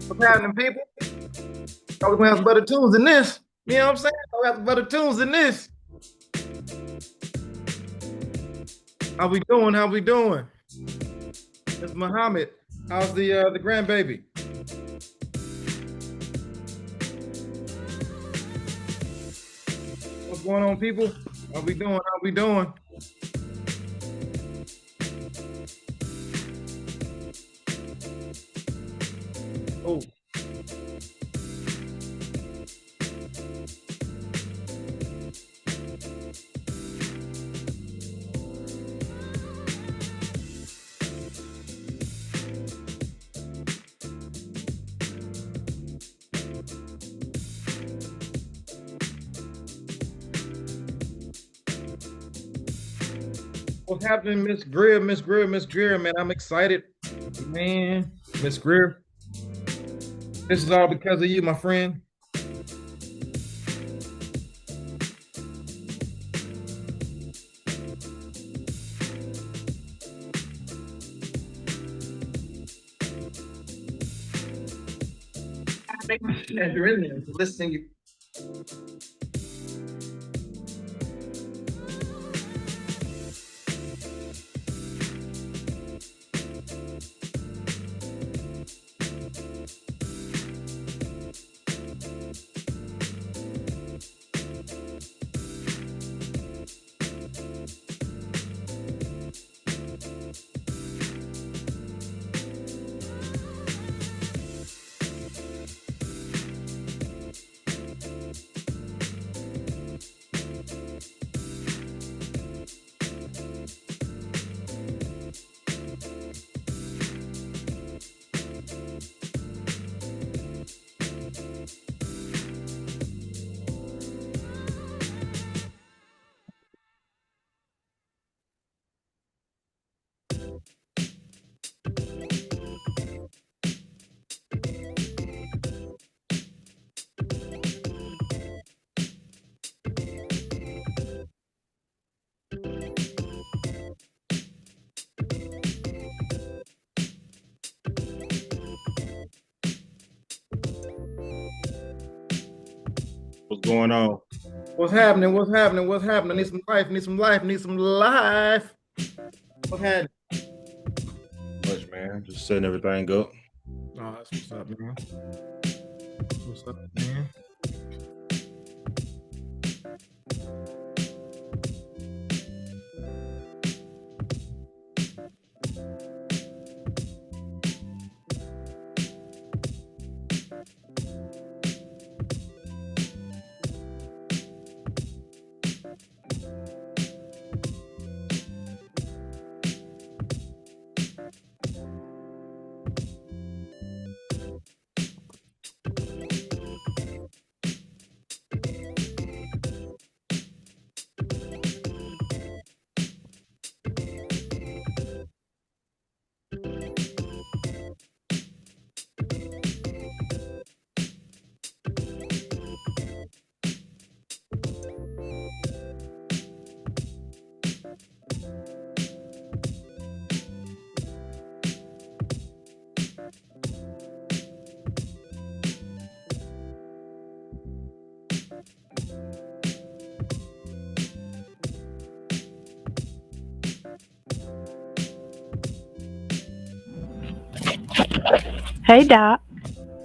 What's happening, people? Oh, we're gonna have some better tunes than this. You know what I'm saying? We have some better tunes than this. How we doing? How we doing? It's Muhammad. How's the grandbaby? What's going on, people? How we doing? How we doing? Oh, what's happening, Miss Greer? Miss Greer, Miss Greer, man. I'm excited, man. Miss Greer, this is all because of you, my friend. You're in there listening. What's going on? What's happening? What's happening? What's happening? I need some life. Need some life. Need some life. What's happening? man. Just setting everything up. Oh, that's what's up, man. What's up, man? Hey Doc,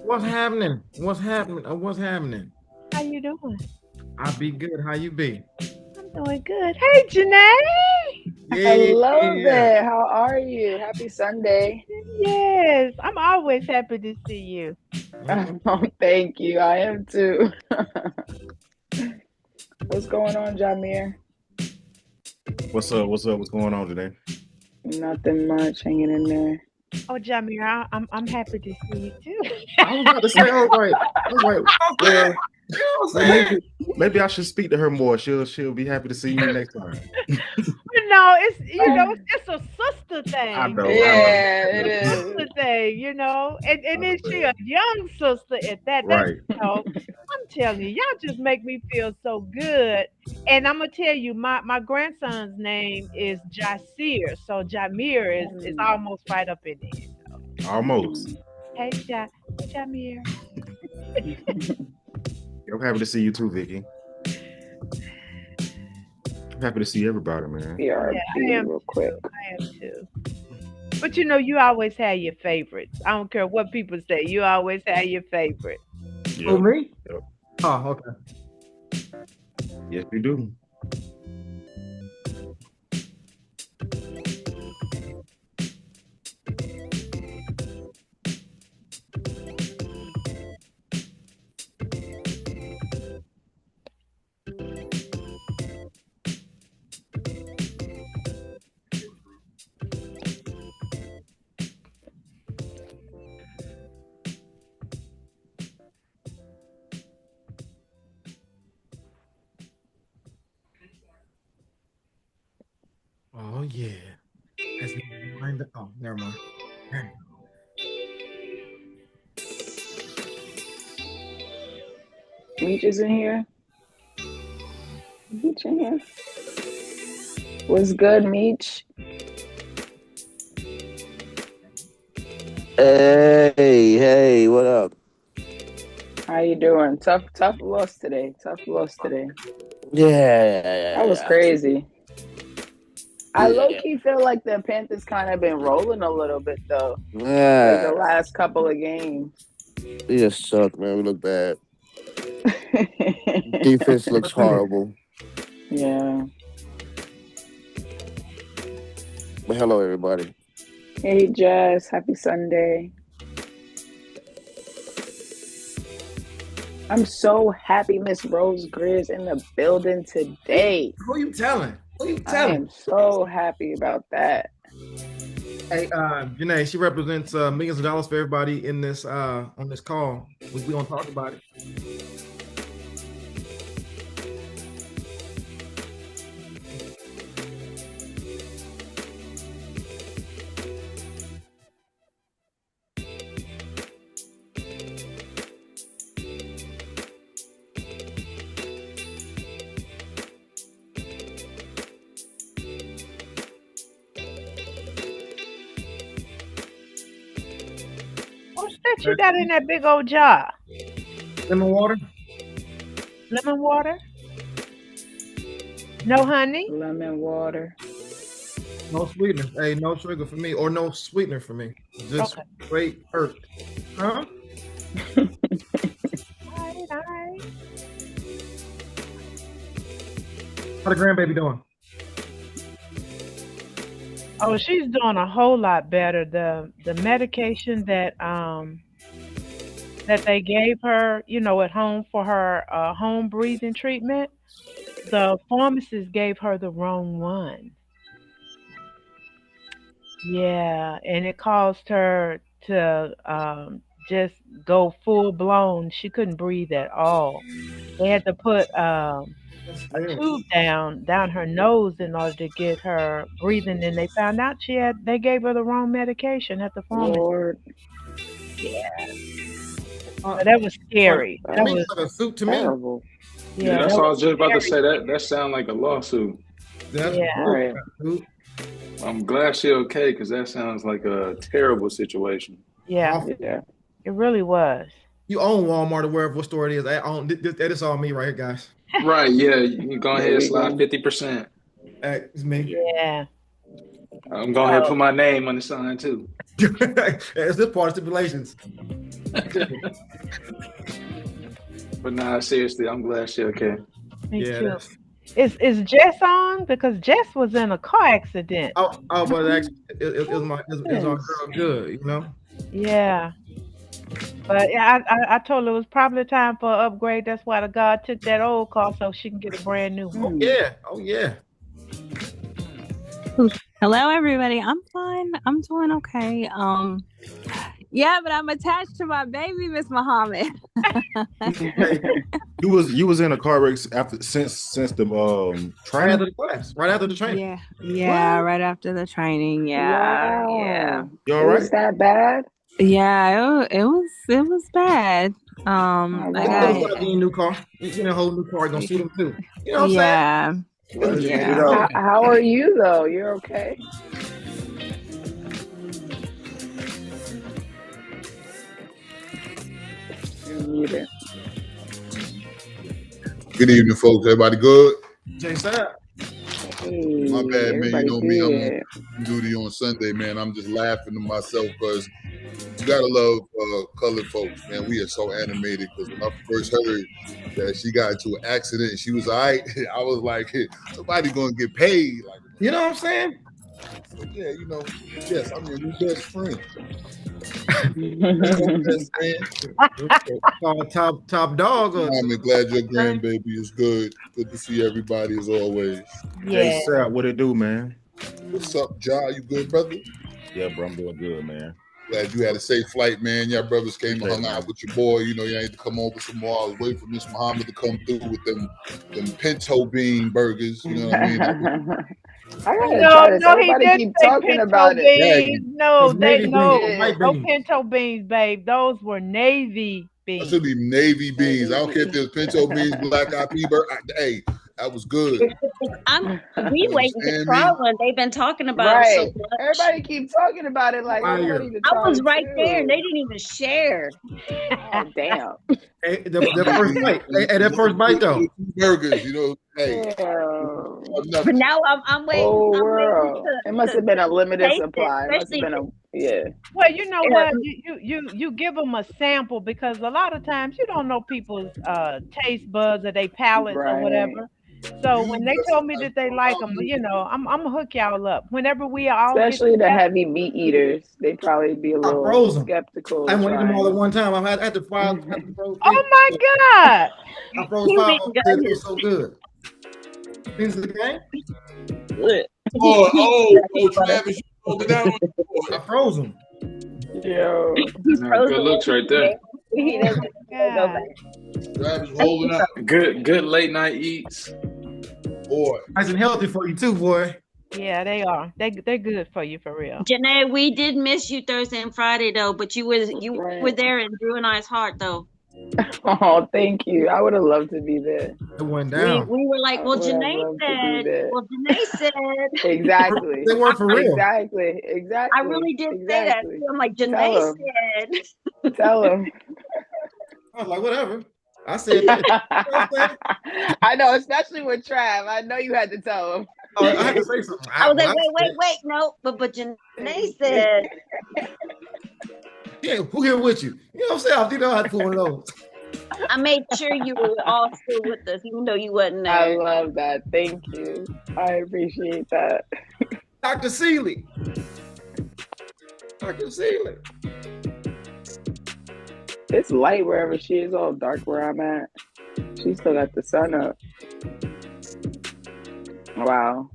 What's happening? What's happening? What's happening? how you doing? I be good. How you be? I'm doing good. Hey Janae. Hello Yeah. there. How are you? Happy Sunday. Yes, I'm always happy to see you. Oh, thank you. I am too. What's going on, Jamir? What's up? What's up? What's going on today? Nothing much. Hanging in there. Oh Jamira, I'm happy to see you too. I was about to say, I was like, well, You know what I'm saying? maybe I should speak to her more. She'll be happy to see me next time. It's a sister thing. I know. Yeah, it It's a is. sister thing, and then she a young sister at that. Right. I'm telling you, y'all just make me feel so good. And I'm gonna tell you, my grandson's name is Jasir, so Jamir is almost right up in there. Almost. Hey Jamir. I'm happy to see you too, Vicky. I'm happy to see everybody, man. BRB I am real quick. I am too. But you always have your favorites. I don't care what people say. You always have your favorite. Oh, Yep. me? Yep. Oh, okay. Yes, you do. Oh yeah. That's oh, never mind. Meech is in here. Meech in here. What's good, Meech? Hey, what up? How you doing? Tough loss today. Yeah. That was crazy. I low-key feel like the Panthers kind of been rolling a little bit, though. Like the Yeah, last couple of games. we just suck, man. We look bad. Defense looks horrible. Yeah. But hello, everybody. Hey, Jess. Happy Sunday. I'm so happy Miss Rose Greer's in the building today. Who you telling? Who you I telling? am so happy about that. Hey, Janae, she represents millions of dollars for everybody in this on this call. We gonna talk about it. What's that you got in that big old jar? Lemon water? Lemon water? No honey? Lemon water. No sweetener. Hey, no sugar for me, or no sweetener for me. Just Okay. straight earth. Huh? All right. How the grandbaby doing? Oh, she's doing a whole lot better. The medication that they gave her, at home for her home breathing treatment, the pharmacist gave her the wrong one. Yeah, and it caused her to just go full blown. She couldn't breathe at all. They had to put That's a good. tube down her nose in order to get her breathing. And they found out they gave her the wrong medication at the pharmacy. Lord, So that was scary. To That me, was it's like a suit to me. terrible. Yeah, that's that what I was was just about to scary. say. That sounds like a lawsuit. That's Yeah. Right. dude. I'm glad she okay because that sounds like a terrible situation. Yeah, Awful. Yeah. it really was. You own Walmart or wherever what store it is. I own that is all me right here, guys. Right? Yeah, you can go ahead and There you slide go. 50%. It's me. Yeah. I'm going ahead and put my name on the sign too. It's this part of stipulations. But nah, seriously, I'm glad she okay. Me Yeah. too. That's, Is Jess on? Because Jess was in a car accident. but actually, it was our girl good, you know. Yeah. But yeah, I told her it was probably time for an upgrade. That's why the God took that old car so she can get a brand new one. Oh yeah. Hello, everybody. I'm fine. I'm doing okay. Yeah, but I'm attached to my baby, Miss Muhammad. You was in a car wreck since the Right training. after the class, right after the training. Yeah, right after the training. Yeah, Wow. You all It right? was that bad? yeah. It was bad. Oh, I wow. Still got start getting a new car. You get a whole new car, gonna suit him too. You know what I'm yeah. Let's Yeah. get it out. How are you though? You're okay? You're muted. Good evening, folks. Everybody good? saying? Jay Saab. Hey, My bad, man. You everybody know me. I'm good. on duty on Sunday, man. I'm just laughing to myself because you gotta love colored folks, man. We are so animated because when I first heard that she got into an accident and she was all right, I was like, hey, somebody gonna get paid. Like, You know what I'm saying? yeah, you know, yes, I'm your new best friend. Best friend. Top dog. I'm glad your grandbaby is good. Good to see everybody as always. Jay Yeah. Sapp, what it do, man? What's up, Ja? You good, brother? Yeah, bro, I'm doing good, man. Glad you had a safe flight, man. Y'all brothers came and Okay, hung man. out with your boy. You know, you ain't to come over some more. I was waiting for Miss Muhammad to come through with them pinto bean burgers. You know what I mean? I gotta No, try this. no, he Everybody didn't keep say talking pinto about it. beans. No, It's navy no, beans, white no beans. pinto beans, babe. Those were navy That beans. should be navy beans. I don't care if there's pinto beans, black eyed pea burger. Hey, that was good. We You waiting to understand try me? one. They've been talking about it so Right. much. Everybody keep talking about it like I Fire. wanted to I try was it right there, and too. they didn't even share. Oh damn. Hey, that first bite. Hey, that first bite though. Burgers, you know. Hey, Damn. But now I'm waiting. Oh I'm world. waiting It must have been a limited taste it, supply. It must have especially been yeah. Well, you know Yeah. what? You give them a sample because a lot of times you don't know people's taste buds or they palates or Right. whatever. So when they told me that they like them, I'm gonna hook y'all up. Whenever we all get Especially the together, heavy meat eaters. They probably be a I little froze them. skeptical. I of want to eat them all at trying. one time. I had to fry. I had to froze oh my God! I froze You 5 been of them. It good. was so good. Things of the game. oh, Travis, you over that one. I froze them. Yo. Good looks right there. He doesn't go God. back. Travis holding up. Good late night eats. Boy, Nice and healthy for you too, boy. Yeah, they are. They're good for you for real. Janae, we did miss you Thursday and Friday though, but you were Right. were there in Drew and I's heart though. Oh, thank you. I would have loved to be there. It went We down. were like, I well, would have Janae loved to be said, there. well, Janae said, Exactly. They weren't for real. Exactly. Exactly. I really did say that. Exactly. Too. I'm like, Tell Janae him. said. Tell him. I was like, whatever. I said that. I know, especially with Trav. I know you had to tell him. Oh, I had to say something. I was When like, wait, no. But Janae said, yeah, who here with you? You know what I'm saying? You know how to pull one of those. I made sure you were all still with us, even though you wasn't I there. love that. Thank you. I appreciate that. Dr. Seeley. Dr. Seeley. It's light wherever she is, all dark where I'm at. She still got the sun up. Wow.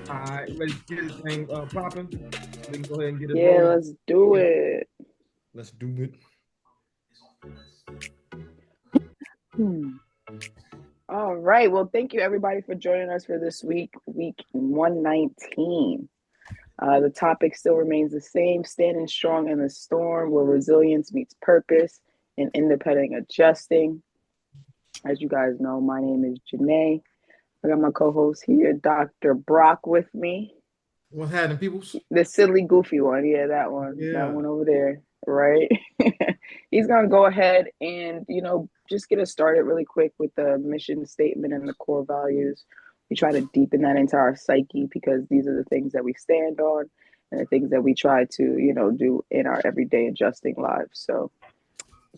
All right, ready to get this thing popping? We can go ahead and get it Yeah, rolling. let's do it. Let's do it. All right. Well, thank you everybody for joining us for this week 119. The topic still remains the same: standing strong in the storm, where resilience meets purpose and independent adjusting. As you guys know, my name is Janae. I got my co-host here, Dr. Brock, with me. What's happening, peoples? The silly, goofy one. Yeah, that one. Yeah. That one over there. Right? He's going to go ahead and, just get us started really quick with the mission statement and the core values. We try to deepen that into our psyche because these are the things that we stand on and the things that we try to, do in our everyday adjusting lives. So,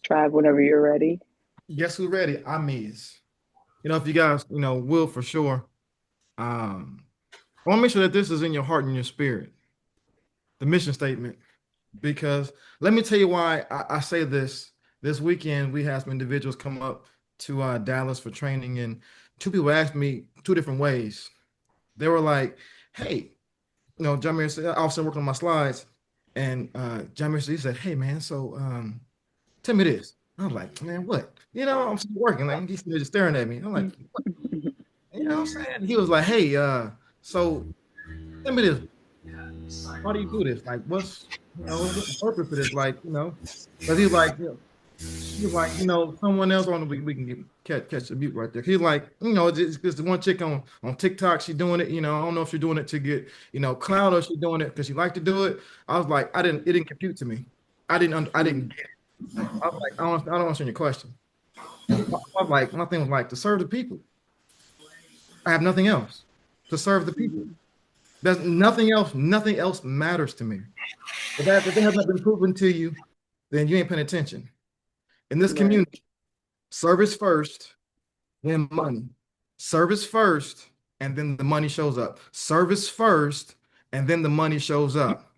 Trav, whenever you're ready. Guess who's ready? I'm is. If you guys, will for sure. I want to make sure that this is in your heart and your spirit. The mission statement. Because let me tell you why I say this. This weekend, we had some individuals come up to Dallas for training, and two people asked me two different ways. They were like, hey, Jamir said, I was working on my slides, and Jamir said, hey, man, so tell me this. I was like, man, what? I'm still working. Like, he's just staring at me. I'm like, what? You know what I'm saying? He was like, hey, so tell me this. Why do you do this? Like, what's the purpose of this? Like, because he's like, someone else on we can catch the mute right there. He's like, it's the one chick on TikTok, she doing it. I don't know if she's doing it to get, clout or she's doing it because she like to do it. I was like, it didn't compute to me. I didn't get it. I was like, I don't understand your question. I was like, my thing was like to serve the people. I have nothing else to serve the people. There's nothing else matters to me. If that has not been proven to you, then you ain't paying attention. In this community, service first, then money. Service first, and then the money shows up. Service first, and then the money shows up.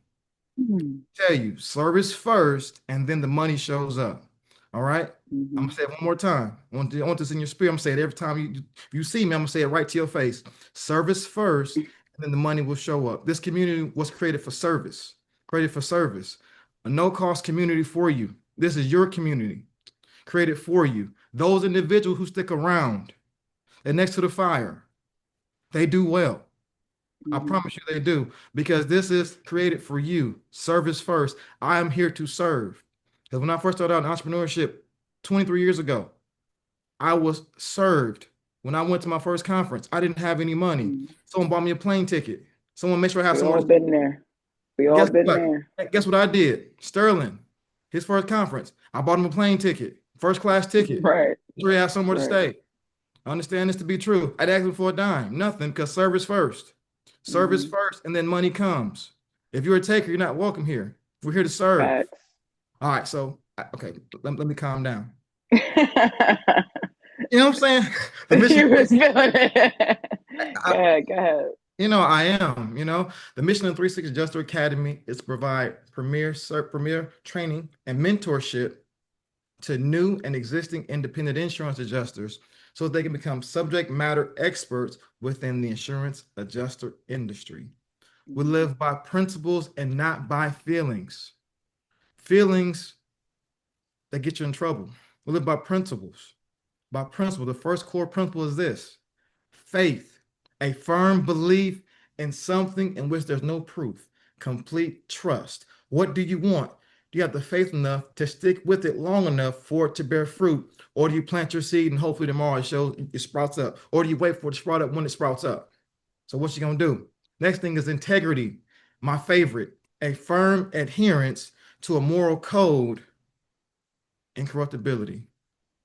Tell you, service first, and then the money shows up. All right? I'm gonna say it one more time. I want this in your spirit. I'm gonna say it every time you see me. I'm gonna say it right to your face. Service first, and then the money will show up. This community was created for service. A no-cost community for you. This is your community, created for you. Those individuals who stick around, they're next to the fire. They do well. I promise you they do, because this is created for you. Service first. I am here to serve. Because when I first started out in entrepreneurship 23 years ago, I was served. When I went to my first conference, I didn't have any money. Someone bought me a plane ticket. Someone made sure I have We all been there. Guess what I did? Sterling, his first conference, I bought him a plane ticket, first class ticket. Right. Sure he has somewhere to stay. I understand this to be true. I'd ask him for a dime. Nothing, because service first. Service first, and then money comes. If you're a taker, you're not welcome here. We're here to serve. Facts. All right, so, okay, let me calm down. You know what I'm saying? The mission, You was feeling it. Go ahead. I am. The mission of 360 Adjuster Academy is to provide premier training and mentorship to new and existing independent insurance adjusters so they can become subject matter experts within the insurance adjuster industry. We live by principles and not by feelings. Feelings that get you in trouble. We live by principles. By principle, the first core principle is this: faith, a firm belief in something in which there's no proof, complete trust. What do you want? Do you have the faith enough to stick with it long enough for it to bear fruit? Or do you plant your seed and hopefully tomorrow it sprouts up? Or do you wait for it to sprout up when it sprouts up? So what you gonna do? Next thing is integrity. My favorite, a firm adherence to a moral code, incorruptibility.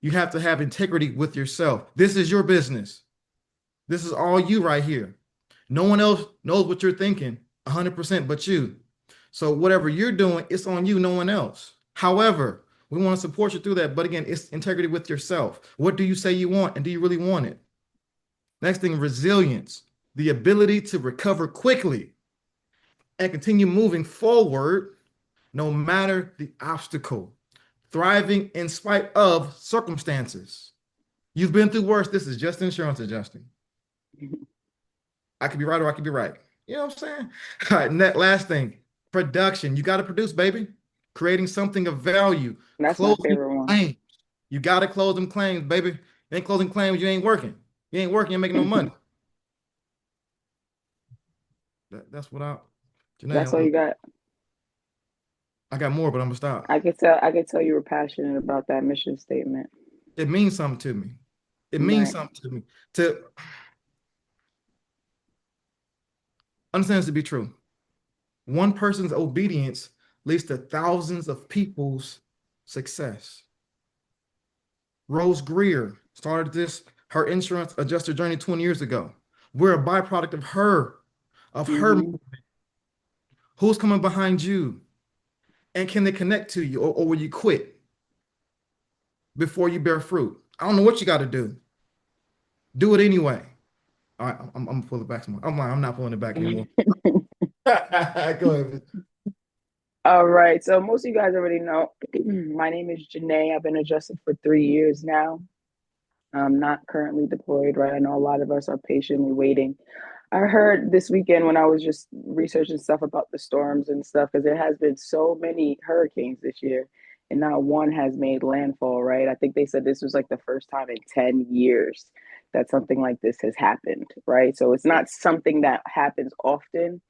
You have to have integrity with yourself. This is your business. This is all you right here. No one else knows what you're thinking 100% but you. So whatever you're doing, it's on you, no one else. However, we want to support you through that. But again, it's integrity with yourself. What do you say you want, and do you really want it? Next thing, resilience, the ability to recover quickly and continue moving forward no matter the obstacle. Thriving in spite of circumstances. You've been through worse. This is just insurance adjusting. I could be right or I could be right. You know what I'm saying? All right, last thing, production. You got to produce, baby. Creating something of value. That's my favorite one. Claims. You got to close them claims, baby. You ain't closing claims, you ain't working. You ain't working, you ain't making no money. That's what Janae, That's all you got. I got more, but I'm gonna stop. I could tell you were passionate about that mission statement. It means something to me. It means something to me. To understand this to be true. One person's obedience leads to thousands of people's success. Rose Greer started her insurance adjuster journey 20 years ago. We're a byproduct of her movement. Who's coming behind you? And can they connect to you, or will you quit before you bear fruit? I don't know what you got to do. Do it anyway. All right, I'm gonna pull it back some more. I'm not pulling it back anymore. Go ahead. All right, so most of you guys already know my name is Janae. I've been adjusted for 3 years now. I'm not currently deployed, right? I know a lot of us are patiently waiting. I heard this weekend when I was just researching stuff about the storms and stuff, because there has been so many hurricanes this year, and not one has made landfall, right? I think they said this was like the first time in 10 years that something like this has happened, right? So it's not something that happens often,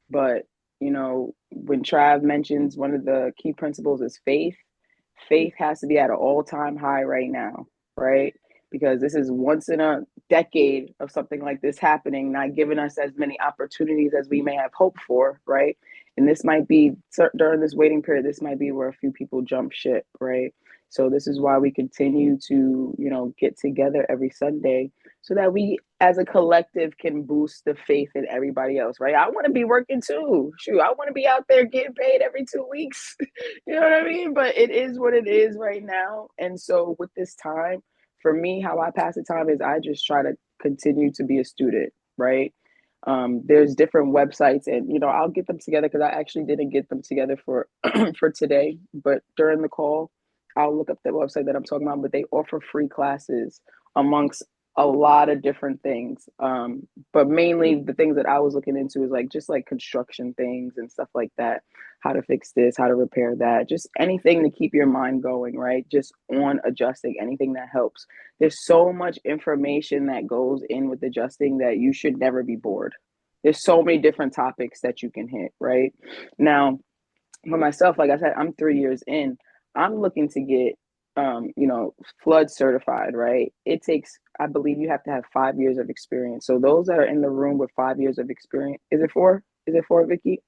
but you know, when Trav mentions one of the key principles is faith has to be at an all-time high right now, right? Because this is once in a decade of something like this happening, not giving us as many opportunities as we may have hoped for, right? And this might be, during this waiting period, this might be where a few people jump ship, right? So this is why we continue to, you know, get together every Sunday so that we as a collective can boost the faith in everybody else, right? I want to be working too. Shoot, I want to be out there getting paid every 2 weeks. You know what I mean? But it is what it is right now. And so with this time, for me, how I pass the time is I just try to continue to be a student, right? There's different websites, and you know, I'll get them together because I actually didn't get them together for for today. But during the call, I'll look up the website that I'm talking about. But they offer free classes amongst a lot of different things. But mainly the things that I was looking into is like just like construction things and stuff like that. How to fix this, how to repair that, just anything to keep your mind going, right? Just on adjusting, anything that helps. There's so much information that goes in with adjusting that you should never be bored. There's so many different topics that you can hit, right? Now, for myself, like I said, I'm 3 years in. I'm looking to get you know, flood certified, right? It takes, I believe you have to have 5 years of experience. So those that are in the room with 5 years of experience, is it four, Vicky?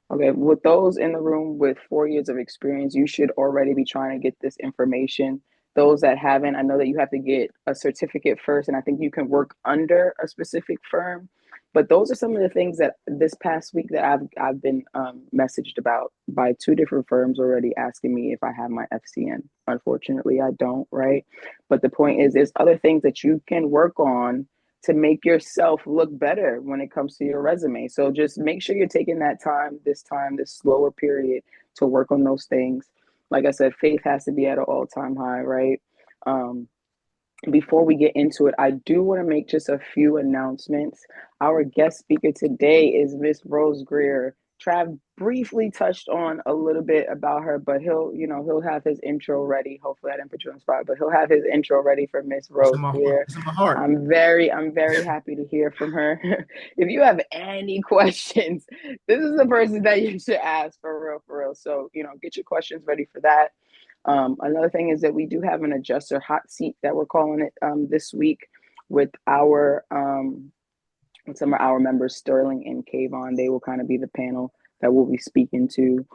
Okay, with those in the room with 4 years of experience, you should already be trying to get this information. Those that haven't, I know that you have to get a certificate first, and I think you can work under a specific firm. But those are some of the things that this past week that I've been messaged about by 2 different firms already asking me if I have my FCN. Unfortunately, I don't, right? But the point is, there's other things that you can work on to make yourself look better when it comes to your resume. So just make sure you're taking that time, this slower period to work on those things. Like I said, faith has to be at an all-time high, right? Before we get into it, I do want to make just a few announcements. Our guest speaker today is Miss Rose Greer. Trav briefly touched on a little bit about her, but he'll have his intro ready. Hopefully I didn't put you on the spot, but he'll have his intro ready for Miss Rose Greer. It's in my heart. I'm very happy to hear from her. If you have any questions, this is the person that you should ask for real. So, you know, get your questions ready for that. Another thing is that we do have an adjuster hot seat that we're calling it this week with some of our members, Sterling and Kayvon. They will kind of be the panel that we'll be speaking to.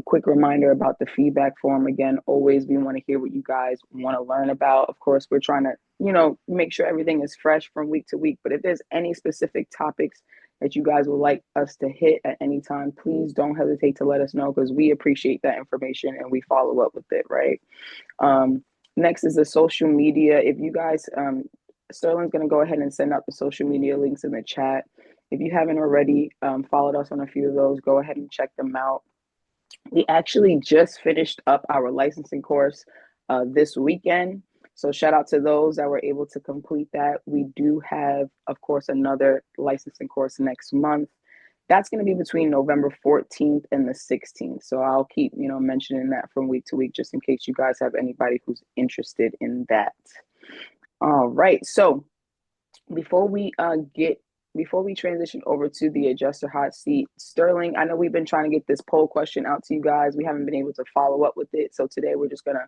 Quick reminder about the feedback form. Again, always we want to hear what you guys want to learn about. Of course, we're trying to, make sure everything is fresh from week to week. But if there's any specific topics that you guys would like us to hit at any time, please don't hesitate to let us know, because we appreciate that information and we follow up with it, right? Next is the social media. If you guys, Sterling's going to go ahead and send out the social media links in the chat. If you haven't already followed us on a few of those, go ahead and check them out. We actually just finished up our licensing course this weekend. So shout out to those that were able to complete that. We do have, of course, another licensing course next month. That's going to be between November 14th and the 16th. So I'll keep, mentioning that from week to week, just in case you guys have anybody who's interested in that. All right. So before we transition over to the adjuster hot seat, Sterling, I know we've been trying to get this poll question out to you guys. We haven't been able to follow up with it. So today we're just going to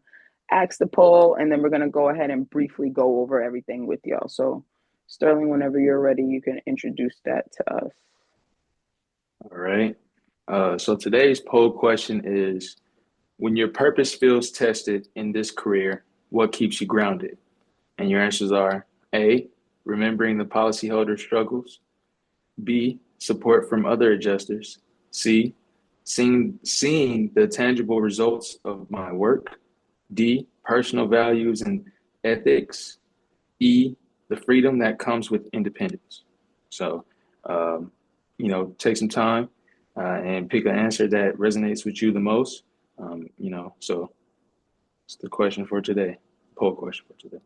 ask the poll, and then we're going to go ahead and briefly go over everything with y'all. So Sterling, whenever you're ready, you can introduce that to us. All right. So today's poll question is, when your purpose feels tested in this career, what keeps you grounded? And your answers are A, remembering the policyholder struggles; B, support from other adjusters; C, seeing the tangible results of my work; D, personal values and ethics; E, the freedom that comes with independence. So, take some time and pick an answer that resonates with you the most. So it's the question for today, poll question for today.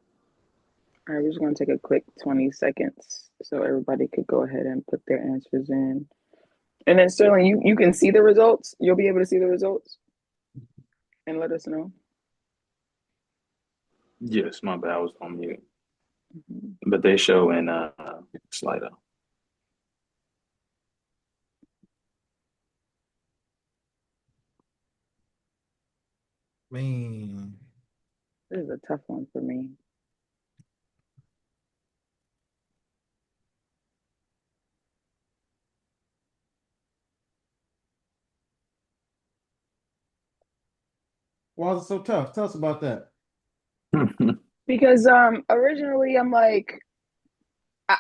All right, we're just going to take a quick 20 seconds so everybody could go ahead and put their answers in. And then Sterling, you can see the results. You'll be able to see the results and let us know. Yes, my bad, I was on mute. But they show in Slido. Man, this is a tough one for me. why is it so tough? Tell us about that. Because originally I'm like,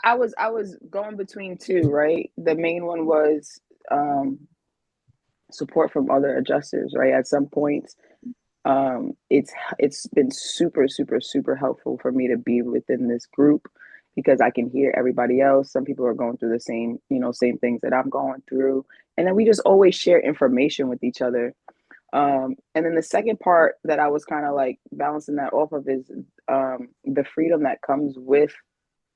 I was going between two, right? The main one was support from other adjusters, right? At some points, it's been super, super, super helpful for me to be within this group, because I can hear everybody else. Some people are going through the same things that I'm going through. And then we just always share information with each other. And then the second part that I was kind of like balancing that off of is the freedom that comes with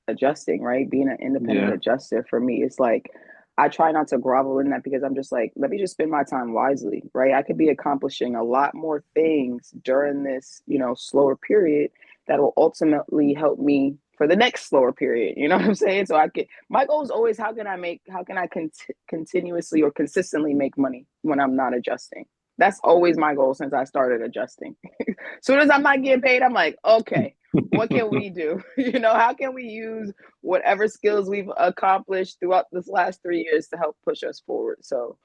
adjusting, right? Being an independent adjuster for me, it's like, I try not to grovel in that, because I'm just like, let me just spend my time wisely, right? I could be accomplishing a lot more things during this, slower period that will ultimately help me for the next slower period. You know what I'm saying? So my goal is always, how can I continuously or consistently make money when I'm not adjusting? That's always my goal since I started adjusting. As soon as I'm not getting paid, I'm like, okay, what can we do? How can we use whatever skills we've accomplished throughout this last 3 years to help push us forward? So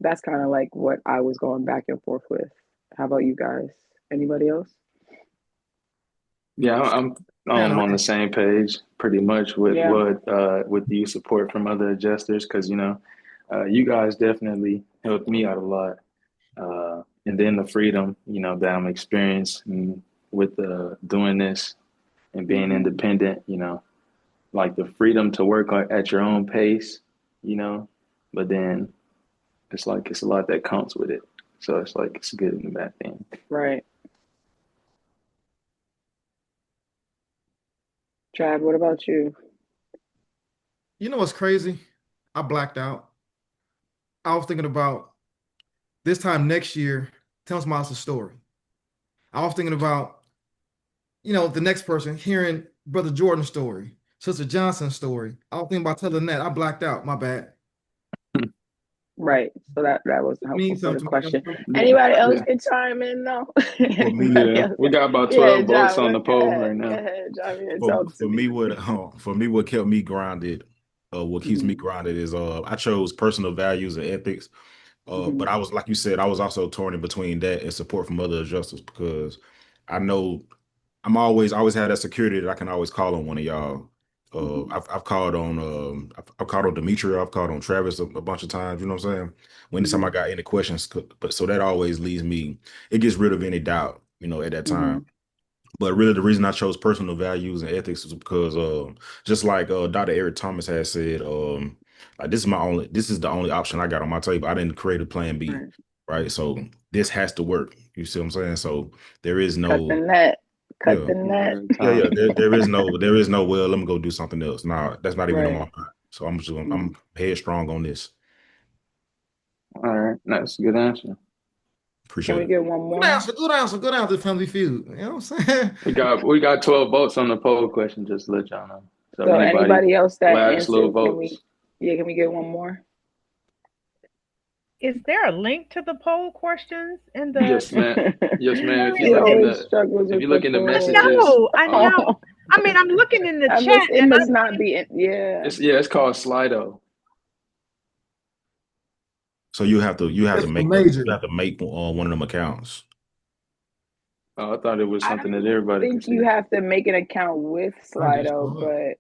that's kind of like what I was going back and forth with. How about you guys? Anybody else? Yeah, I'm on the same page pretty much with with the support from other adjusters, because you guys definitely helped me out a lot. And then the freedom, that I'm experiencing with doing this and being independent, like the freedom to work at your own pace, but then it's like, it's a lot that comes with it. So it's like, it's a good and a bad thing. Right. Trav, what about you? You know what's crazy? I blacked out. I was thinking about this time next year, tell somebody else's story. I was thinking about, the next person, hearing Brother Jordan's story, Sister Johnson's story. I was thinking about telling that. I blacked out. My bad. Right. So that was helpful for the question. Anybody else can chime in though? We got about 12 votes on the poll right now. For me, what kept me grounded, what keeps me grounded is I chose personal values and ethics, But I was, like you said, I was also torn in between that and support from other adjusters because I know I'm always had that security that I can always call on one of y'all. I've called on I've called on Demetria, I've called on Travis a bunch of times. You know what I'm saying? Anytime I got any questions, but so that always leaves me. It gets rid of any doubt, at that time. But really, the reason I chose personal values and ethics is because, just like Dr. Eric Thomas has said, like this is the only option I got on my table. I didn't create a plan B, right? So this has to work. You see what I'm saying? So there is no cut the net. Yeah. There is no. Well, let me go do something else. No, that's not even on my mind. So I'm headstrong on this. All right, that's a good answer. Appreciate Can we get one more? Good answer, Family Feud. You know what I'm saying? We got 12 votes on the poll question, just to let y'all know. So anybody else that last little answered, votes. can we get one more? Is there a link to the poll questions in the? Yes, ma'am. Yes, ma'am. If you look in the messages. I know. I mean, I'm looking in the chat. It must not be. It's called Slido. So you have to make one of them accounts. Oh, I thought it was something that everybody. I think you have to make an account with Slido, but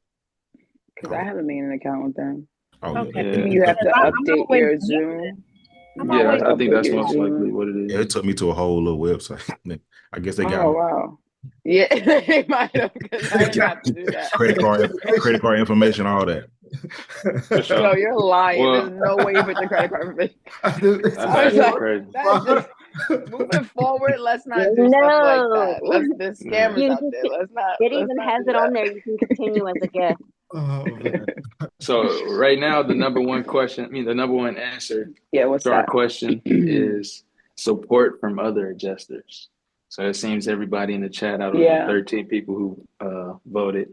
because I haven't made an account with them. Okay. You have to update your Zoom. Yeah, I think that's most likely what it is. Yeah, it took me to a whole little website. I guess they got. Oh wow. Yeah, they might have, because I didn't have to do that. Credit card information, all that. No, you're lying. There's no way you put the credit card information. That's just moving forward. Let's not do stuff like that. There's scammers out there. Let's not. It even has it on there. You can continue as a guest. So right now, the number one answer to our question is support from other adjusters. So it seems everybody in the chat, out of the 13 people who voted,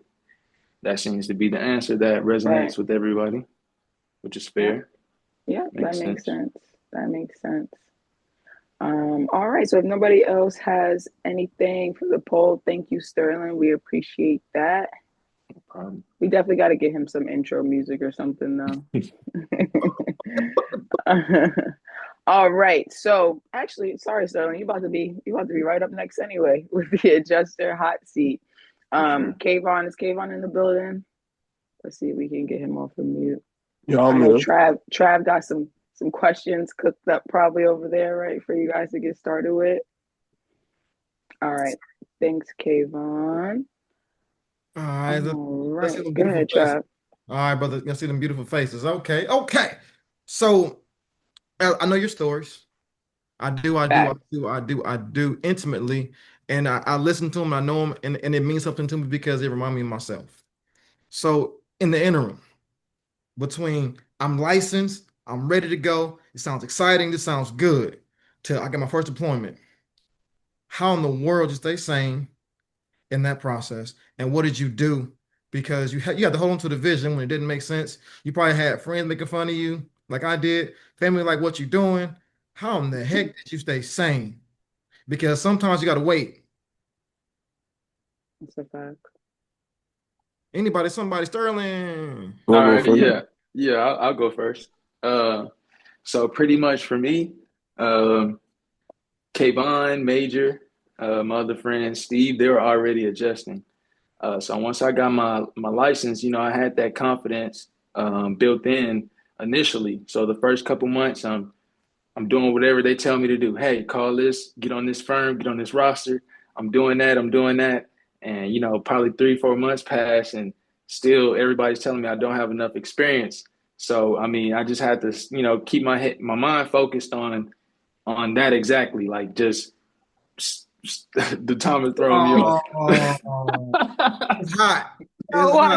that seems to be the answer that resonates with everybody, which is fair. Yeah, that makes sense. That makes sense. All right. So if nobody else has anything for the poll, thank you, Sterling. We appreciate that. No problem. We definitely got to get him some intro music or something, though. All right. So actually, sorry, Sterling, you about to be right up next anyway with the adjuster hot seat. Kayvon, is Kayvon in the building? Let's see if we can get him off of mute. Yeah, I'm here. Trav got some questions cooked up probably over there, right, for you guys to get started with. All right. Thanks, Kayvon. All right. Let's go ahead, Trav. All right, brother. You'll see them beautiful faces. Okay. So I know your stories. I do intimately. And I listen to them, I know them, and it means something to me because it reminds me of myself. So in the interim, between I'm licensed, I'm ready to go, it sounds exciting, this sounds good, till I get my first deployment. How in the world did you stay sane in that process? And what did you do? Because you had to hold on to the vision when it didn't make sense. You probably had friends making fun of you, like I did, family like, what you doing? How in the heck did you stay sane? Because sometimes you got to wait. That's a fact. Somebody, Sterling. All right, yeah, I'll go first. So pretty much for me, Kayvon, Major, my other friend Steve, they were already adjusting. So once I got my license, I had that confidence built in initially. So the first couple months, I'm doing whatever they tell me to do. Hey, call this, get on this firm, get on this roster. I'm doing that. And, probably 3-4 months pass and still everybody's telling me I don't have enough experience. So, I just had to, keep my mind focused on that exactly. Like just the time is throwing me off. It's hot.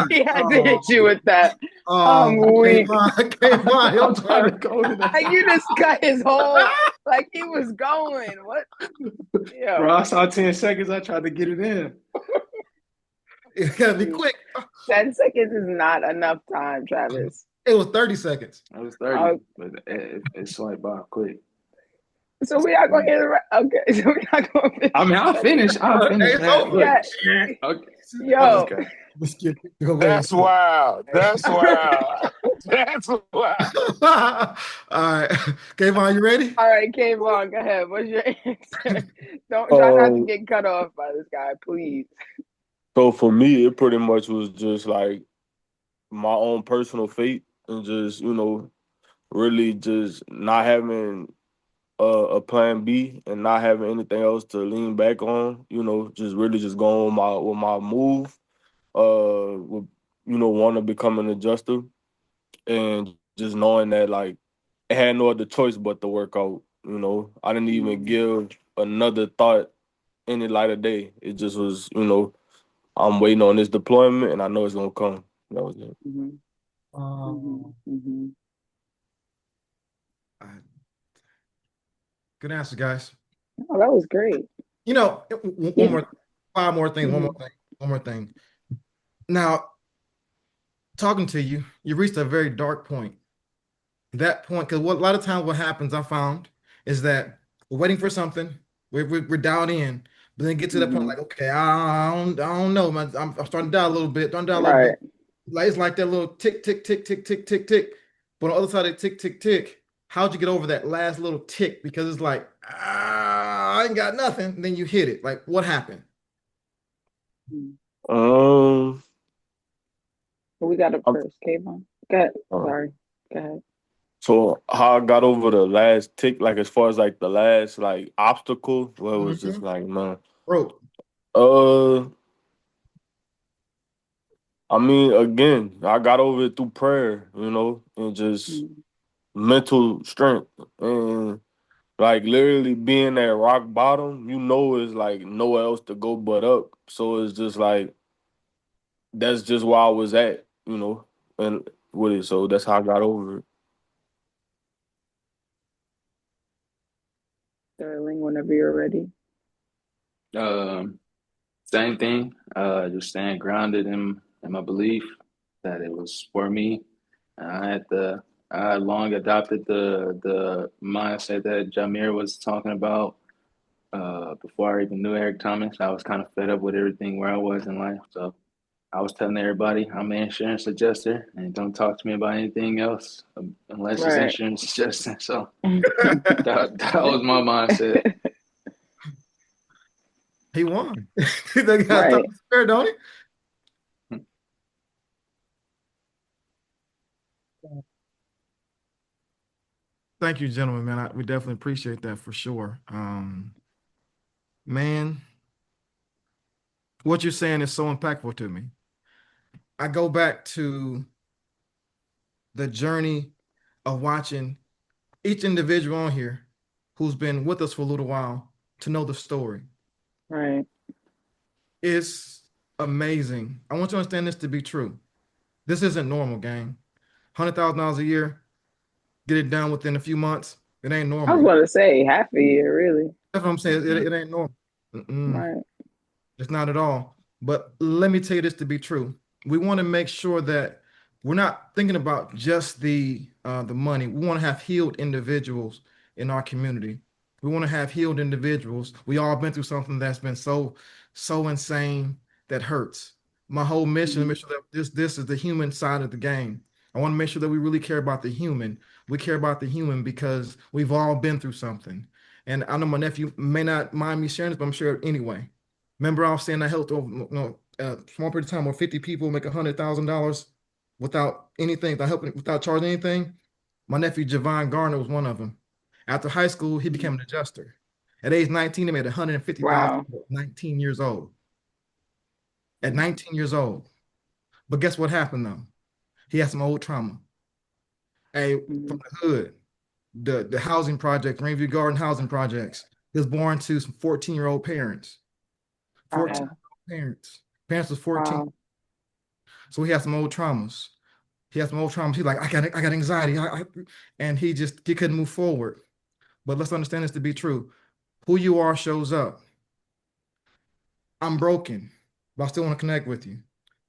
He had to hit you with that. I'm weak. I'm trying to go to that. You just cut his whole, like he was going. What? Yeah. Bro, I saw 10 seconds. I tried to get it in. It gotta be quick. 10 seconds is not enough time, Travis. It was 30 seconds. It was 30, but it swiped by quick. So we are going to get it right. Okay, so we are going to finish. I'll finish. It's over. Yeah. Okay. Yo, Let's get the That's wild. That's wild. That's wild. All right, Kayvon, you ready? all right, Kayvon, go ahead. What's your answer? Don't try not to get cut off by this guy, please. So for me, it pretty much was just like my own personal fate and just, really just not having a plan B and not having anything else to lean back on, just really just going with my move, with, want to become an adjuster and just knowing that like I had no other choice but to work out, I didn't even give another thought any light of day. It just was, I'm waiting on this deployment and I know it's gonna come. That was it. Good answer, guys. Oh, that was great. One more, 5 more things. One more thing. Now, talking to you, you reached a very dark point. That point, because a lot of times what happens, I found, is that we're waiting for something, we're dialed in, but then get to that point like, okay, I don't know, man. I'm starting to dial a little bit, Right. Like it's like that little tick, tick, tick, tick, tick, tick, tick. But on the other side of the tick, tick, tick, how'd you get over that last little tick? Because it's like, I ain't got nothing. And then you hit it. Like, what happened? We got it first, Kayvon. Go ahead. Sorry. Go ahead. So how I got over the last tick, like as far as like the last like obstacle, well, it was just like, man. Bro. I mean, again, I got over it through prayer, and just mental strength and like literally being at rock bottom, is like nowhere else to go but up. So it's just like that's just where I was at, and with it. So that's how I got over it. Sterling, whenever you're ready. Same thing. Just staying grounded in my belief that it was for me. I had long adopted the mindset that Jameer was talking about before I even knew Eric Thomas. I was kind of fed up with everything where I was in life. So I was telling everybody I'm an insurance adjuster and don't talk to me about anything else unless it's insurance adjusting. So that was my mindset. He won. They got fair, don't he? Thank you, gentlemen, man. We definitely appreciate that for sure. Man, what you're saying is so impactful to me. I go back to the journey of watching each individual on here who's been with us for a little while to know the story. Right. It's amazing. I want you to understand this to be true. This isn't normal, gang. $100,000 a year, get it done within a few months. It ain't normal. I was going to say half a year, really. That's what I'm saying. It ain't normal. Right. It's not at all. But let me tell you this to be true. We want to make sure that we're not thinking about just the money. We want to have healed individuals in our community. We want to have healed individuals. We all been through something that's been so insane that hurts. My whole mission, make sure that this is the human side of the game. I want to make sure that we really care about the human. We care about the human because we've all been through something. And I know my nephew may not mind me sharing this, but I'm sure anyway. Remember, I was saying I helped over a small period of time where 50 people make $100,000 without anything, without charging anything. My nephew Javon Garner was one of them. After high school, he became an adjuster. At age 19, he made $150,000. Wow. 19 years old. At 19 years old. But guess what happened though? He had some old trauma. From the hood, the housing project, Rainview Garden housing projects. He was born to some 14-year-old parents. 14 parents. Parents was 14. Wow. So he had some old traumas. He's like, I got anxiety. And he couldn't move forward. But let's understand this to be true. Who you are shows up. I'm broken, but I still want to connect with you.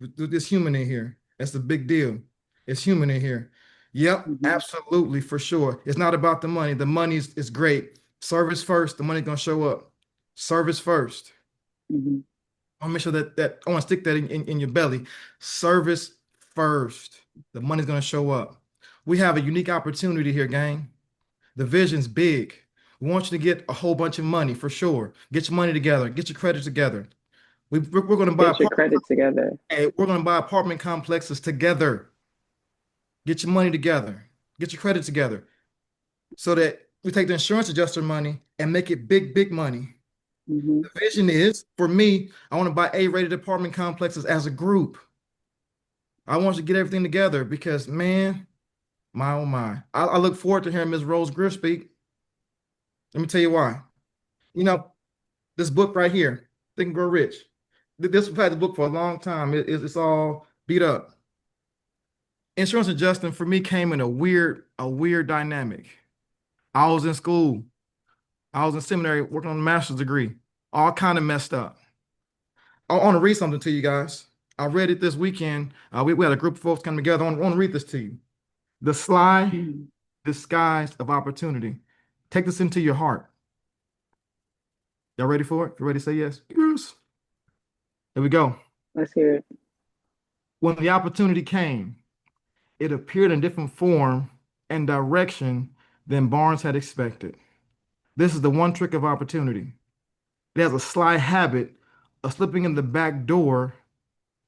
There's human in here. That's the big deal. It's human in here. Yep, absolutely, for sure. It's not about the money. The money is great. Service first, the money's going to show up. Service first. I want to make sure that I want to stick that in your belly. Service first. The money's going to show up. We have a unique opportunity here, gang. The vision's big. We want you to get a whole bunch of money for sure. Get your money together. Get your credit together. We're going to buy Get your credit together. we're going to buy apartment complexes together. Get your money together. Get your credit together, so that we take the insurance adjuster money and make it big, big money. Mm-hmm. The vision is, for me, I want to buy A-rated apartment complexes as a group. I want you to get everything together because, man, my oh my. I look forward to hearing Ms. Rose Greer speak. Let me tell you why. You know, this book right here, Think and Grow Rich. This we've had the book for a long time. It's all beat up. Insurance adjusting for me came in a weird dynamic. I was in school. I was in seminary working on a master's degree. All kind of messed up. I want to read something to you guys. I read it this weekend. We had a group of folks come together. I want to read this to you. The sly disguise of opportunity. Take this into your heart. Y'all ready for it? You ready to say yes? Yes. Here we go. Let's hear it. When the opportunity came, it appeared in different form and direction than Barnes had expected. This is the one trick of opportunity. It has a sly habit of slipping in the back door,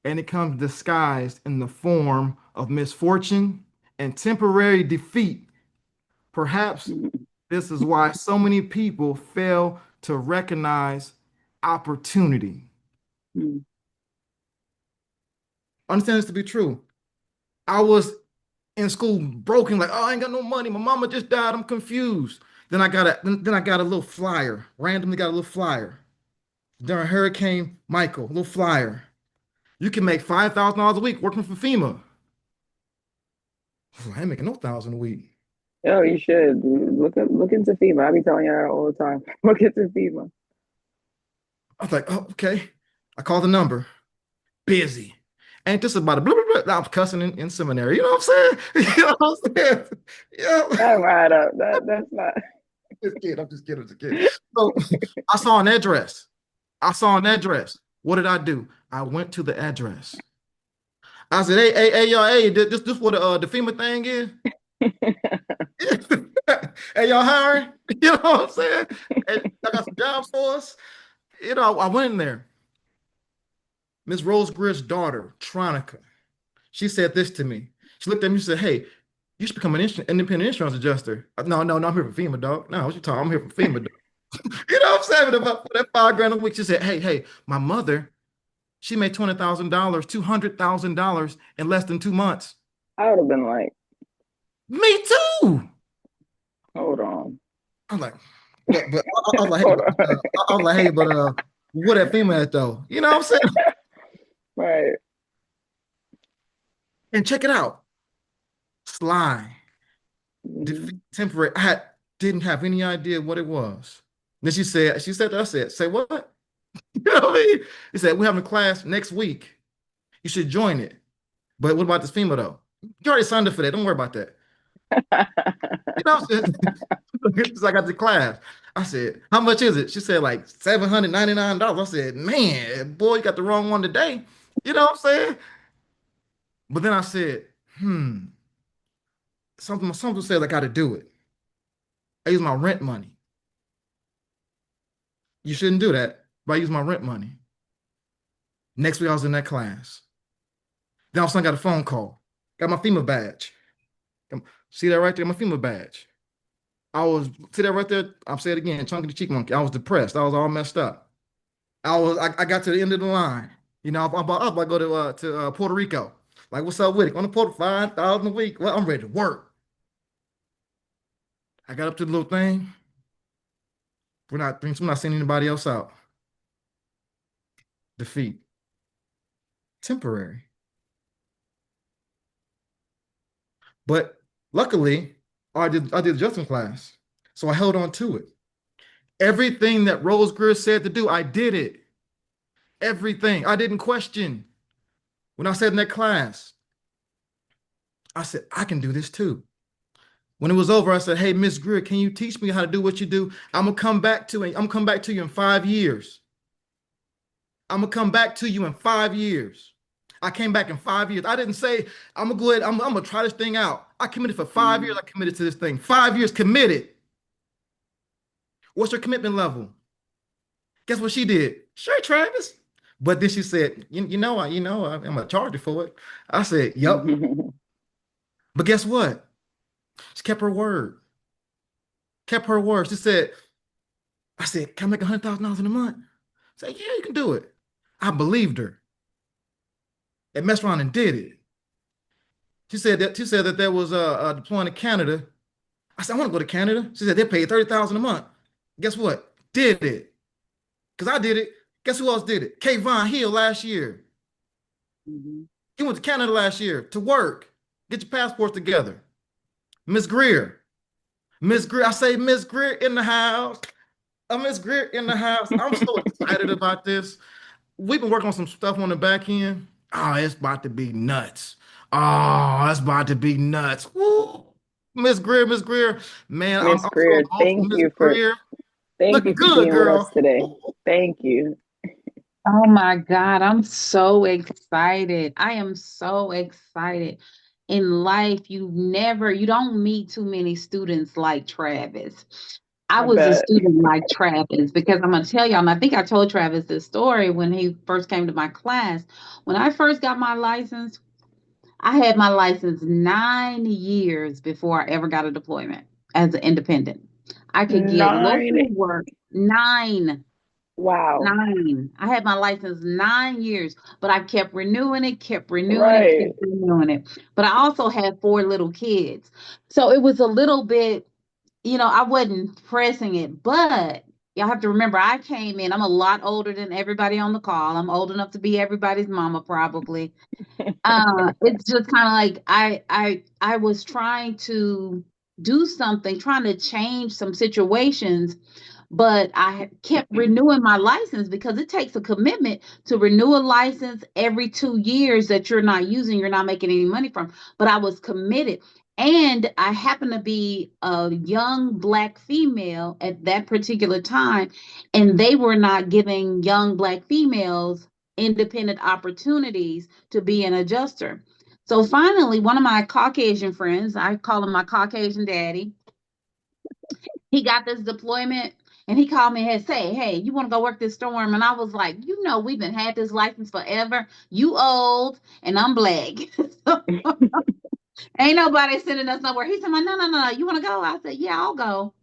and it comes disguised in the form of misfortune and temporary defeat. Perhaps this is why so many people fail to recognize opportunity. Understand this to be true. I was in school broken, like, oh, I ain't got no money. My mama just died. I'm confused. Then I got a little flyer. Randomly got a little flyer. During Hurricane Michael, a little flyer. You can make $5,000 a week working for FEMA. I ain't making no $1,000 a week. Yo, you should look into FEMA. I be telling y'all all the time. Look into FEMA. I was like, oh, okay. I called the number. Busy. Ain't this about a blah, blah, blah. I'm cussing in seminary. You know what I'm saying? You know what I'm saying? Yeah. That's right up. That's not. I'm just kidding. So I saw an address. What did I do? I went to the address. I said, hey, y'all, hey, this what the FEMA thing is? Hey, y'all hiring? You know what I'm saying? Hey, I got some jobs for us. You know, I went in there. Miss Rose Greer's daughter, Tronica, she said this to me. She looked at me and said, hey, you should become an independent insurance adjuster. No, I'm here for FEMA, dog. No, what you talking? I'm here for FEMA, dog. You know what I'm saying? About that $5,000 a week. She said, hey, my mother, she made $20,000, $200,000 in less than 2 months. I would have been like, me too. Hold on. I'm like, but I was like, hey, but what at FEMA at though? You know what I'm saying? Right. And check it out. Sly. Temporary. I didn't have any idea what it was. Then she said that I said, say what? You know what I mean? He said, we're having a class next week. You should join it. But what about this FEMA though? You already signed up for that. Don't worry about that. You know what I'm saying? So I got the class. I said, how much is it? She said like $799. I said, man, boy, you got the wrong one today. You know what I'm saying? But then I said, something said I got to do it. I use my rent money. You shouldn't do that, but I use my rent money. Next week I was in that class. Then all of a sudden I got a phone call. Got my FEMA badge. See that right there? My FEMA badge. See that right there? I'll say it again, chunky the cheek monkey. I was depressed. I was all messed up. I got to the end of the line. You know, I'm about to go to Puerto Rico. Like, what's up with it? On the Puerto, $5,000 a week. Well, I'm ready to work. I got up to the little thing. We're not sending anybody else out. Defeat. Temporary. But luckily, I did adjustment class. So I held on to it. Everything that Rose Greer said to do, I did it. Everything. I didn't question. When I said in that class, I said, I can do this too. When it was over, I said, hey, Miss Greer, can you teach me how to do what you do? I'm gonna come back to you in 5 years. I'm gonna come back to you in 5 years. I came back in 5 years. I didn't say I'm gonna go ahead, I'm gonna try this thing out. I committed for 5 years. I committed to this thing. 5 years committed. What's your commitment level? Guess what she did? Sure, Travis. But then she said, I'm gonna charge you for it. I said, yep. But guess what? She kept her word. Kept her word. She said, I said, can I make $100,000 in a month? I said, yeah, you can do it. I believed her. And messed around and did it. She said that there was a deploying to Canada. I said, I want to go to Canada. She said they paid $30,000 a month. Guess what? Did it. Because I did it. Guess who else did it? Kayvon Hill last year. He went to Canada last year to work. Get your passports together. Miss Greer. Miss Greer. I say Miss Greer in the house. Miss Greer in the house. I'm so excited about this. We've been working on some stuff on the back end. Oh, it's about to be nuts. Oh, it's about to be nuts. Woo. Miss Greer, man, Miss I'm Greer, so thank you for being good, girl. With us today. Thank you. Oh my God, I'm so excited. I am so excited. In life, you don't meet too many students like Travis. I was a student like Travis because I'm going to tell y'all, and I think I told Travis this story when he first came to my class. When I first got my license, I had my license 9 years before I ever got a deployment as an independent. I could get local work. 9. Wow. 9. I had my license 9 years, but I kept renewing it. But I also had 4 little kids. So it was a little bit, I wasn't pressing it, but y'all have to remember, I came in, I'm a lot older than everybody on the call. I'm old enough to be everybody's mama, probably. It's just kind of like I was trying to do something, trying to change some situations, but I kept renewing my license because it takes a commitment to renew a license every 2 years that you're not using, you're not making any money from. But I was committed. And I happened to be a young Black female at that particular time, and they were not giving young Black females independent opportunities to be an adjuster. So finally, one of my Caucasian friends, I call him my Caucasian daddy, he got this deployment and he called me and said, hey, you want to go work this storm? And I was like, we've been had this license forever. You old and I'm Black. Ain't nobody sending us nowhere. He said, no. You want to go? I said, yeah, I'll go.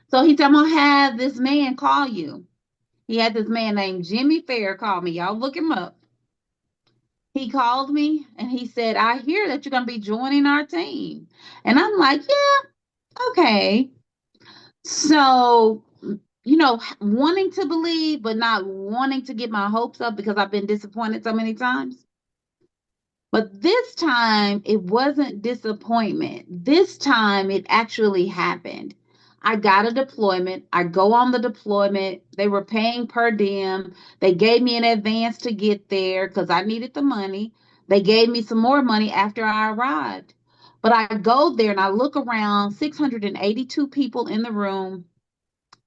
So he said, I'm going to have this man call you. He had this man named Jimmy Fair call me. Y'all look him up. He called me and he said, I hear that you're going to be joining our team. And I'm like, yeah, okay. So, wanting to believe, but not wanting to get my hopes up because I've been disappointed so many times. But this time it wasn't disappointment. This time it actually happened. I got a deployment. I go on the deployment. They were paying per diem. They gave me an advance to get there because I needed the money. They gave me some more money after I arrived. But I go there and I look around, 682 people in the room.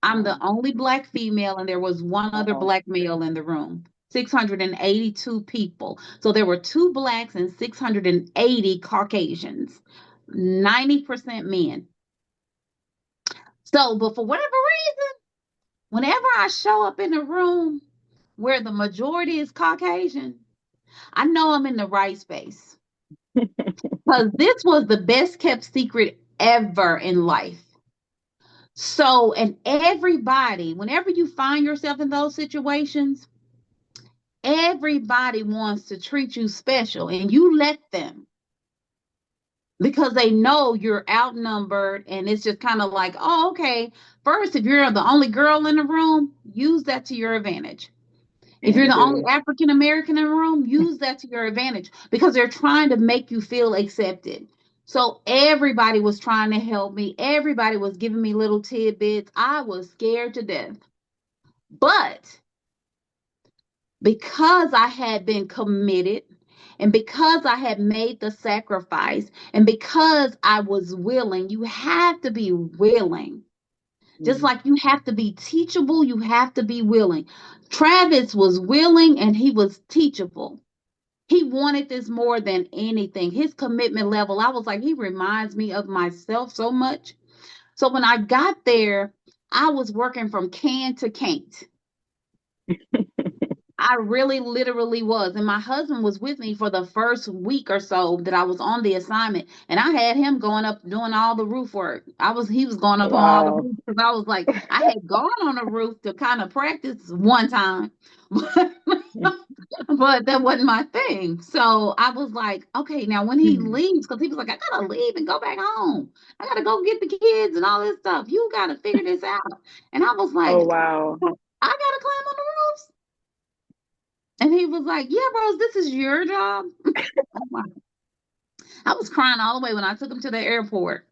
I'm the only Black female, and there was one other Black male in the room. 682 people. So there were 2 Blacks and 680 Caucasians, 90% men. So, but for whatever reason, whenever I show up in a room where the majority is Caucasian, I know I'm in the right space. Because this was the best kept secret ever in life. So, and everybody, whenever you find yourself in those situations, everybody wants to treat you special, and you let them because they know you're outnumbered, and it's just kind of like, oh, okay. First, if you're the only girl in the room, use that to your advantage. If you're the only African American in the room, use that to your advantage because they're trying to make you feel accepted. So everybody was trying to help me. Everybody was giving me little tidbits. I was scared to death. But because I had been committed and because I had made the sacrifice and because I was willing, you have to be willing Just like you have to be teachable, you have to be willing. Travis was willing and he was teachable. He wanted this more than anything. His commitment level, I was like, he reminds me of myself so much. So when I got there, I was working from can to can't. I really literally was. And my husband was with me for the first week or so that I was on the assignment. And I had him going up doing all the roof work. He was going up on all the Wow. roofs because I was like, I had gone on a roof to kind of practice one time. But that wasn't my thing. So I was like, okay, now when he leaves, because he was like, I gotta leave and go back home. I gotta go get the kids and all this stuff. You gotta figure this out. And I was like, Oh wow. I gotta climb on the roofs. And he was like, yeah, Rose, this is your job. I was crying all the way when I took him to the airport.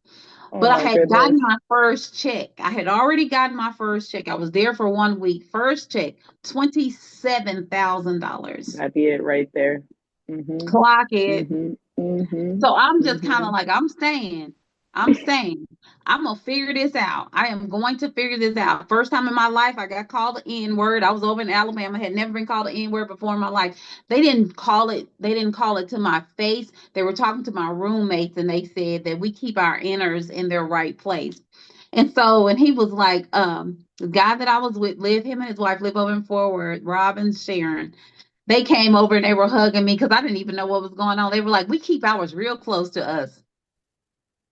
But I Oh my had gotten goodness. my first check. I had already gotten my first check. I was there for 1 week. First check, $27,000. That'd be it right there. Mm-hmm. Clock it. Mm-hmm. Mm-hmm. So I'm just kind Mm-hmm. of like, I'm staying. I'm gonna figure this out. I am going to figure this out. First time in my life, I got called the N-word. I was over in Alabama, had never been called the N-word before in my life. They didn't call it to my face. They were talking to my roommates and they said that we keep our inners in their right place. And so, and he was like, the guy that I was with him and his wife live over in Forward, Rob and Sharon. They came over and they were hugging me because I didn't even know what was going on. They were like, we keep ours real close to us.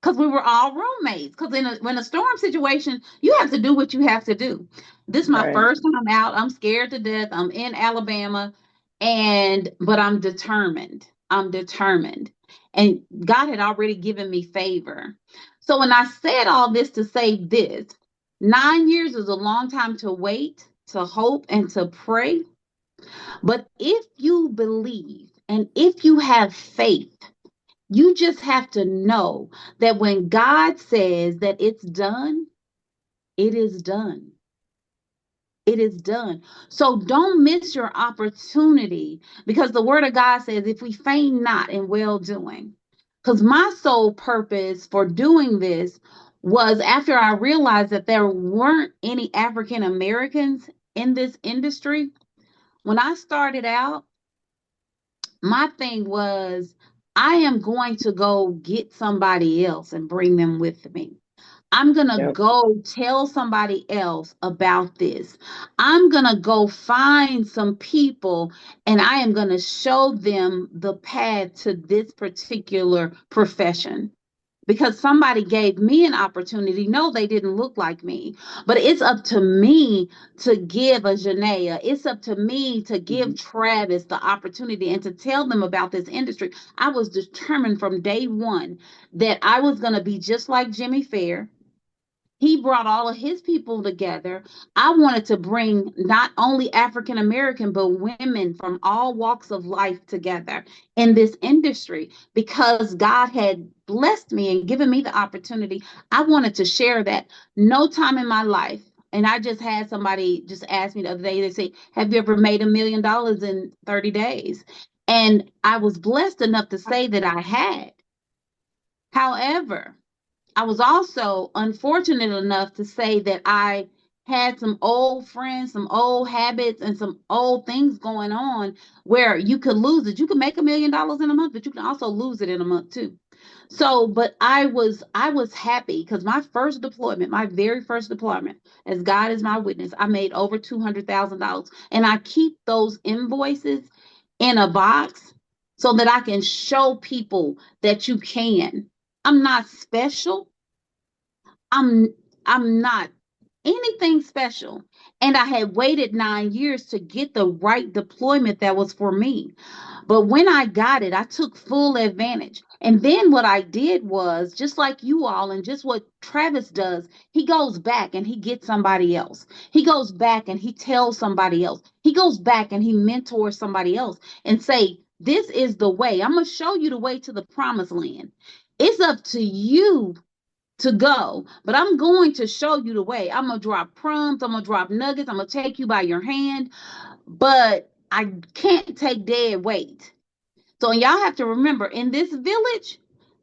Because we were all roommates. Because in a storm situation, you have to do what you have to do. This is my Right. first time out. I'm scared to death. I'm in Alabama, but I'm determined. And God had already given me favor. So when I said all this to say this, 9 years is a long time to wait, to hope, and to pray. But if you believe and if you have faith, you just have to know that when God says that it's done, it is done. It is done. So don't miss your opportunity because the word of God says, if we faint not in well doing, because my sole purpose for doing this was after I realized that there weren't any African Americans in this industry. When I started out, my thing was, I am going to go get somebody else and bring them with me. I'm going to Yep. go tell somebody else about this. I'm going to go find some people and I am going to show them the path to this particular profession. Because somebody gave me an opportunity. No, they didn't look like me. But it's up to me to give a Janaea. It's up to me to give Travis the opportunity and to tell them about this industry. I was determined from day one that I was going to be just like Jimmy Fair. He brought all of his people together. I wanted to bring not only African American, but women from all walks of life together in this industry because God had blessed me and given me the opportunity. I wanted to share that. No time in my life. And I just had somebody just ask me the other day, they say, have you ever made $1 million in 30 days? And I was blessed enough to say that I had. However, I was also unfortunate enough to say that I had some old friends, some old habits, and some old things going on where you could lose it. You could make $1 million in a month, but you can also lose it in a month too. So, but I was happy because my very first deployment, as God is my witness, I made over $200,000, and I keep those invoices in a box so that I can show people that you can. I'm not special. I'm not anything special. And I had waited 9 years to get the right deployment that was for me. But when I got it, I took full advantage. And then what I did was, just like you all and just what Travis does, he goes back and he gets somebody else. He goes back and he tells somebody else. He goes back and he mentors somebody else and say, this is the way. I'm going to show you the way to the promised land. It's up to you to go, but I'm going to show you the way. I'm going to drop crumbs. I'm going to drop nuggets. I'm going to take you by your hand, but I can't take dead weight. So y'all have to remember, in this village,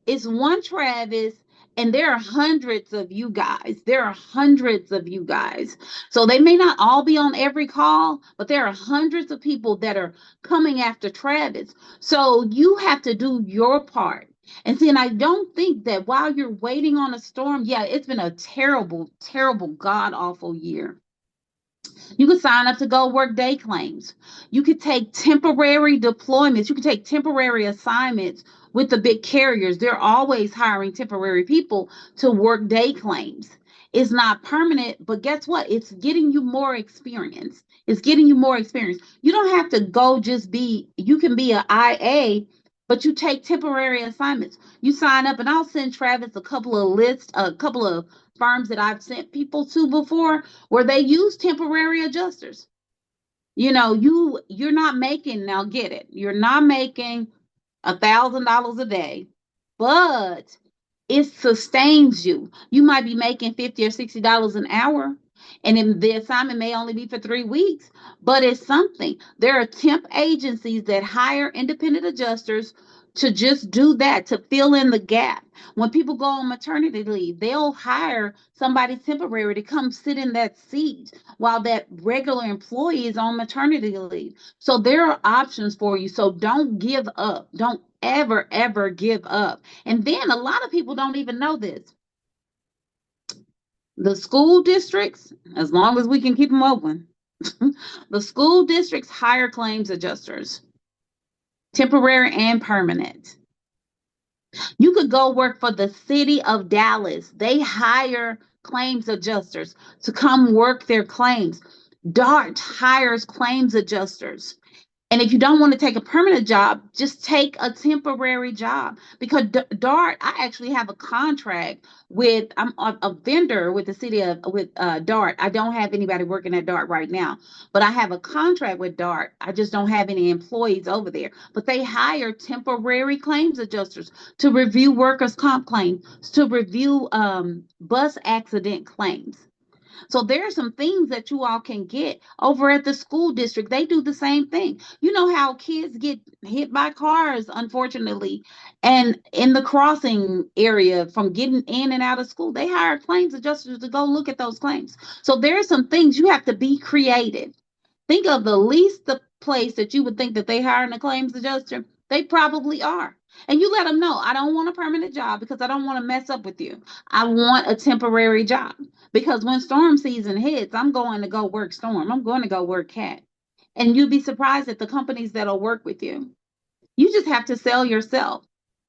it's one Travis And there are hundreds of you guys. There are hundreds of you guys. So they may not all be on every call, but there are hundreds of people that are coming after Travis. So you have to do your part. And see, and I don't think that while you're waiting on a storm, yeah, it's been a terrible, terrible, god awful year. You could sign up to go work day claims. You could take temporary deployments. You could take temporary assignments with the big carriers. They're always hiring temporary people to work day claims. It's not permanent, but guess what? It's getting you more experience. It's getting you more experience. You don't have to go just be, you can be an IA, but you take temporary assignments. You sign up, and I'll send Travis a couple of lists, a couple of firms that I've sent people to before where they use temporary adjusters. You know, you're not making, now get it, you're not making $1,000 a day, but it sustains you. You might be making $50 or $60 an hour, and then the assignment may only be for 3 weeks, but it's something. There are temp agencies that hire independent adjusters to just do that, to fill in the gap. When people go on maternity leave, they'll hire somebody temporary to come sit in that seat while that regular employee is on maternity leave. So there are options for you. So don't give up. Don't ever, ever give up. And then a lot of people don't even know this. The school districts, as long as we can keep them open, the school districts hire claims adjusters, temporary and permanent. You could go work for the city of Dallas. They hire claims adjusters to come work their claims. DART hires claims adjusters. And if you don't want to take a permanent job, just take a temporary job. Because DART, I actually have a contract with, I'm a vendor with the city of, with DART. I don't have anybody working at DART right now, but I have a contract with DART. I just don't have any employees over there. But they hire temporary claims adjusters to review workers' comp claims, to review bus accident claims. So there are some things that you all can get over at the school district. They do the same thing. You know how kids get hit by cars, unfortunately, and in the crossing area from getting in and out of school, they hire claims adjusters to go look at those claims. So there are some things you have to be creative. Think of the least the place that you would think that they hire a claims adjuster. They probably are. And you let them know, I don't want a permanent job because I don't want to mess up with you. I want a temporary job because when storm season hits, I'm going to go work storm. I'm going to go work cat. And you'd be surprised at the companies that'll work with you. You just have to sell yourself.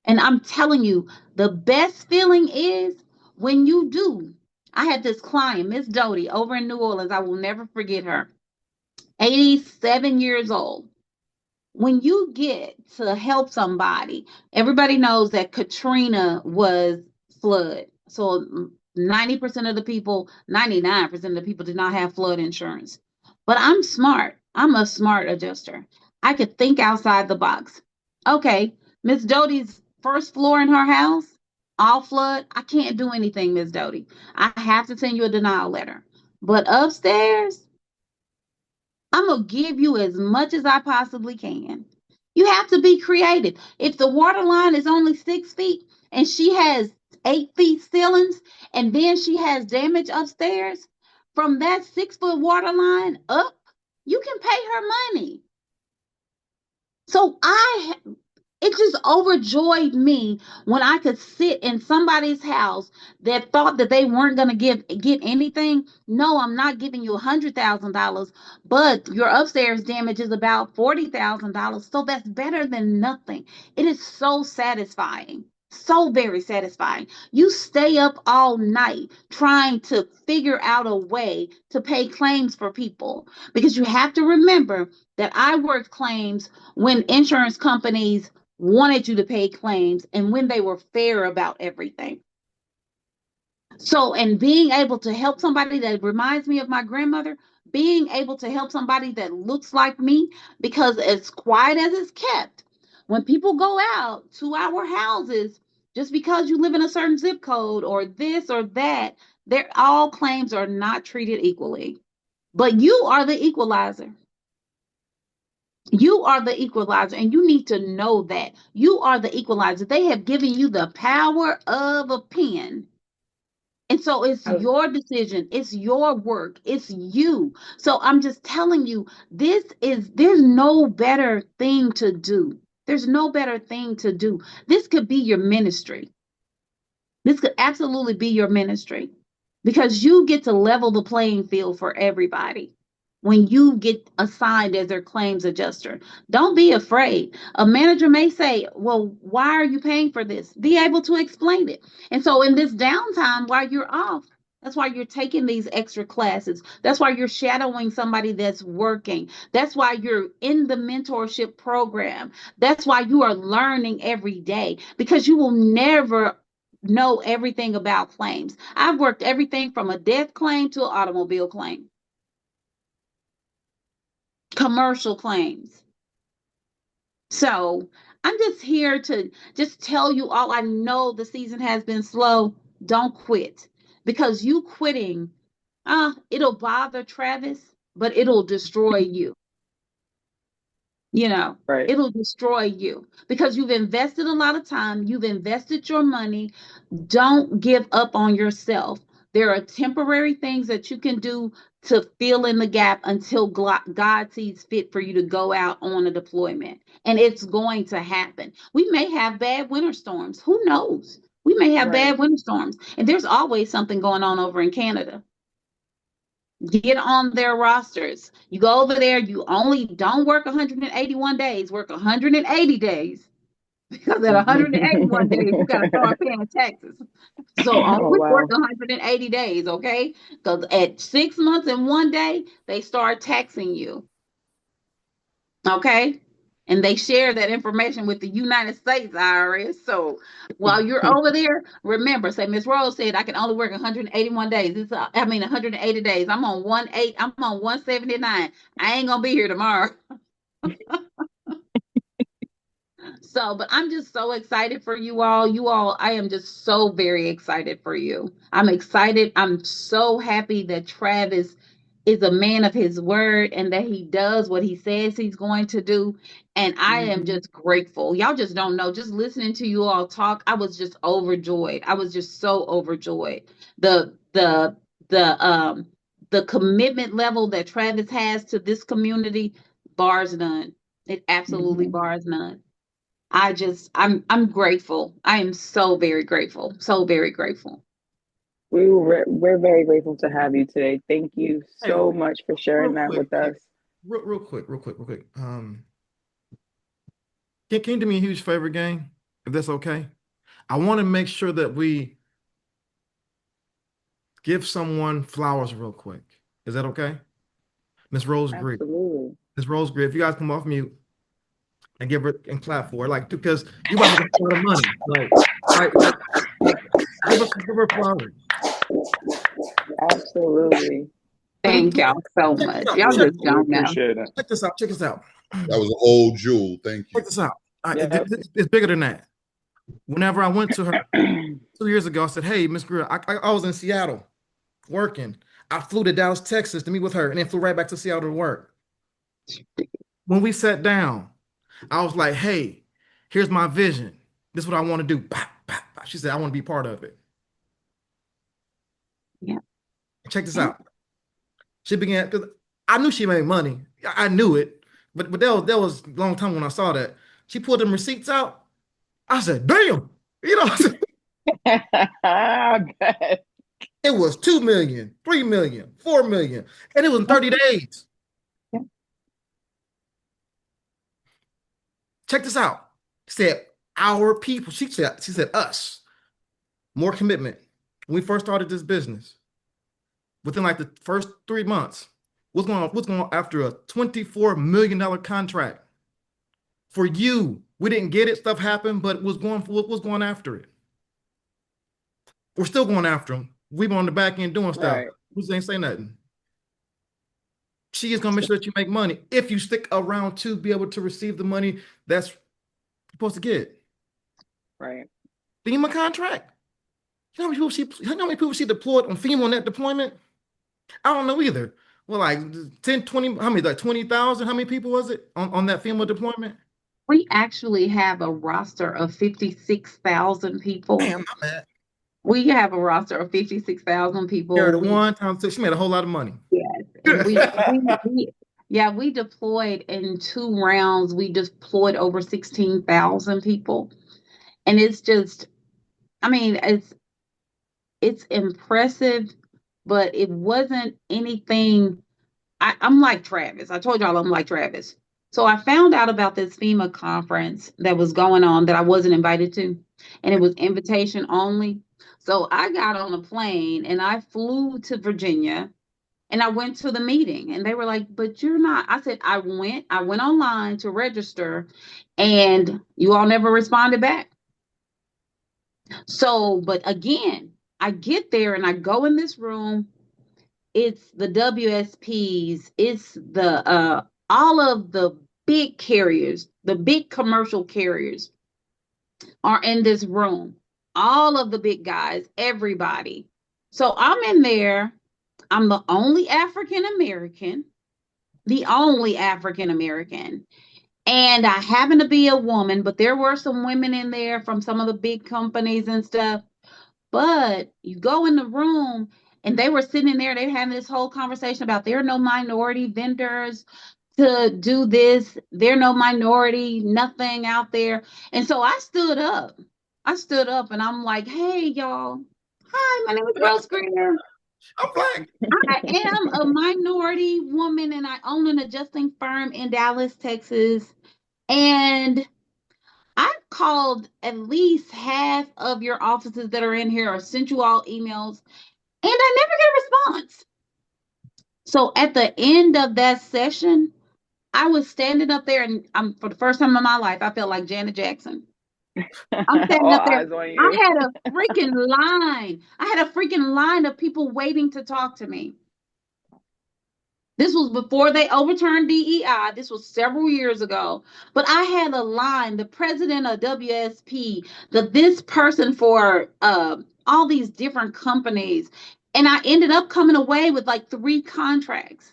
And I'm telling you, the best feeling is when you do. I had this client, Miss Doty, over in New Orleans. I will never forget her. 87 years old. When you get to help somebody, everybody knows that Katrina was flood. So 90% of the people, 99% of the people did not have flood insurance. But I'm smart. I'm a smart adjuster. I could think outside the box. Okay, Miss Doty's first floor in her house, all flood. I can't do anything, Miss Doty. I have to send you a denial letter. But upstairs, I'm going to give you as much as I possibly can. You have to be creative. If the water line is only 6 feet and she has 8 feet ceilings and then she has damage upstairs, from that 6-foot water line up, you can pay her money. So it just overjoyed me when I could sit in somebody's house that thought that they weren't going to get anything. No, I'm not giving you $100,000, but your upstairs damage is about $40,000. So that's better than nothing. It is so satisfying. So very satisfying. You stay up all night trying to figure out a way to pay claims for people because you have to remember that I worked claims when insurance companies wanted you to pay claims and when they were fair about everything. So, and being able to help somebody that reminds me of my grandmother, being able to help somebody that looks like me, because as quiet as it's kept, when people go out to our houses, just because you live in a certain zip code or this or that, all claims are not treated equally. But you are the equalizer. You are the equalizer, and you need to know that. You are the equalizer. They have given you the power of a pen. And so it's your decision, it's your work, it's you. So I'm just telling you, there's no better thing to do. There's no better thing to do. This could be your ministry. This could absolutely be your ministry because you get to level the playing field for everybody when you get assigned as their claims adjuster. Don't be afraid. A manager may say, well, why are you paying for this? Be able to explain it. And so in this downtime while you're off, that's why you're taking these extra classes. That's why you're shadowing somebody that's working. That's why you're in the mentorship program. That's why you are learning every day, because you will never know everything about claims. I've worked everything from a death claim to an automobile claim. Commercial claims. So I'm just here to just tell you all. I know the season has been slow. Don't quit, because you quitting, it'll bother Travis, but it'll destroy you. Right. It'll destroy you because you've invested a lot of time. You've invested your money. Don't give up on yourself. There are temporary things that you can do to fill in the gap until God sees fit for you to go out on a deployment. And it's going to happen. We may have bad winter storms. Who knows? We may have bad winter storms. And there's always something going on over in Canada. Get on their rosters. You go over there, you only don't work 181 days, work 180 days. Because at 181 days, you got to start paying taxes. So only work 180 days, okay? Because at 6 months and 1 day, they start taxing you. Okay? And they share that information with the United States IRS. So while you're over there, remember, say Ms. Rose said I can only work 181 days. 180 days. I'm on 179. I ain't gonna be here tomorrow. So, but I'm just so excited for you all. I am just so very excited for you. I'm excited. I'm so happy that Travis is a man of his word and that he does what he says he's going to do. And I am just grateful. Y'all just don't know. Just listening to you all talk, I was just overjoyed. I was just so overjoyed. The commitment level that Travis has to this community bars none. It absolutely bars none. I'm grateful. I am so very grateful. So very grateful. We're very grateful to have you today. Thank you so much for sharing that with us. Real quick. Can you do me a huge favor, gang, if that's okay? I want to make sure that we give someone flowers real quick. Is that okay? Miss Rose Green. Absolutely. Miss Rose Green, if you guys come off mute and give her and clap for her, like, because you about to get a lot of money. Give her flowers. Absolutely. Thank y'all so much. Y'all just don't know. Check this out. That was an old jewel. Thank you. Check this out. It's bigger than that. Whenever I went to her 2 years ago, I said, hey, Miss Greer, I was in Seattle working. I flew to Dallas, Texas to meet with her and then flew right back to Seattle to work. When we sat down, I was like, hey, here's my vision. This is what I want to do. She said, I want to be part of it. Yeah. Check this out. She began, because I knew she made money. I knew it. But that was a long time when I saw that. She pulled them receipts out. I said, damn. I bet. It was 2 million, 3 million, 4 million. And it was in 30 days. Yeah. Check this out. She said, our people. She said us. More commitment. When we first started this business, within like the first 3 months, what's going on after a $24 million contract for you? We didn't get it. Stuff happened, but was going after it. We're still going after them. We were on the back end doing stuff. Right. We ain't say nothing. She is gonna make sure that you make money if you stick around to be able to receive the money that's you're supposed to get. Right. FEMA contract. You know how many people she deployed on FEMA on that deployment? I don't know either. Well, like 10, 20, how many, like 20,000? How many people was it on that FEMA deployment? We actually have a roster of 56,000 people. Damn, my bad. We have a roster of 56,000 people. Carried one time, so she made a whole lot of money. Yes. And we deployed in 2 rounds. We deployed over 16,000 people. And it's just, I mean, it's impressive, but it wasn't anything. I'm like Travis. I told y'all I'm like Travis. So I found out about this FEMA conference that was going on that I wasn't invited to, and it was invitation only. So I got on a plane and I flew to Virginia and I went to the meeting, and they were like, but you're not. I said, I went online to register and you all never responded back. So, but again, I get there and I go in this room. It's the WSPs, it's the all of the big carriers, the big commercial carriers are in this room. All of the big guys, everybody. So I'm in there. I'm the only African American, and I happen to be a woman, but there were some women in there from some of the big companies and stuff. But you go in the room and they were sitting there, they had this whole conversation about there are no minority vendors to do this. There are no minority, nothing out there. And so I stood up and I'm like, hey, y'all. Hi, my name is Rose Greer. I'm Black. I am a minority woman and I own an adjusting firm in Dallas, Texas. And I've called at least half of your offices that are in here or sent you all emails, and I never get a response. So at the end of that session, I was standing up there, and for the first time in my life, I felt like Janet Jackson. I'm standing up there. I had a freaking line. I had a freaking line of people waiting to talk to me. This was before they overturned DEI. This was several years ago. But I had a line, the president of WSP, this person for all these different companies. And I ended up coming away with like 3 contracts.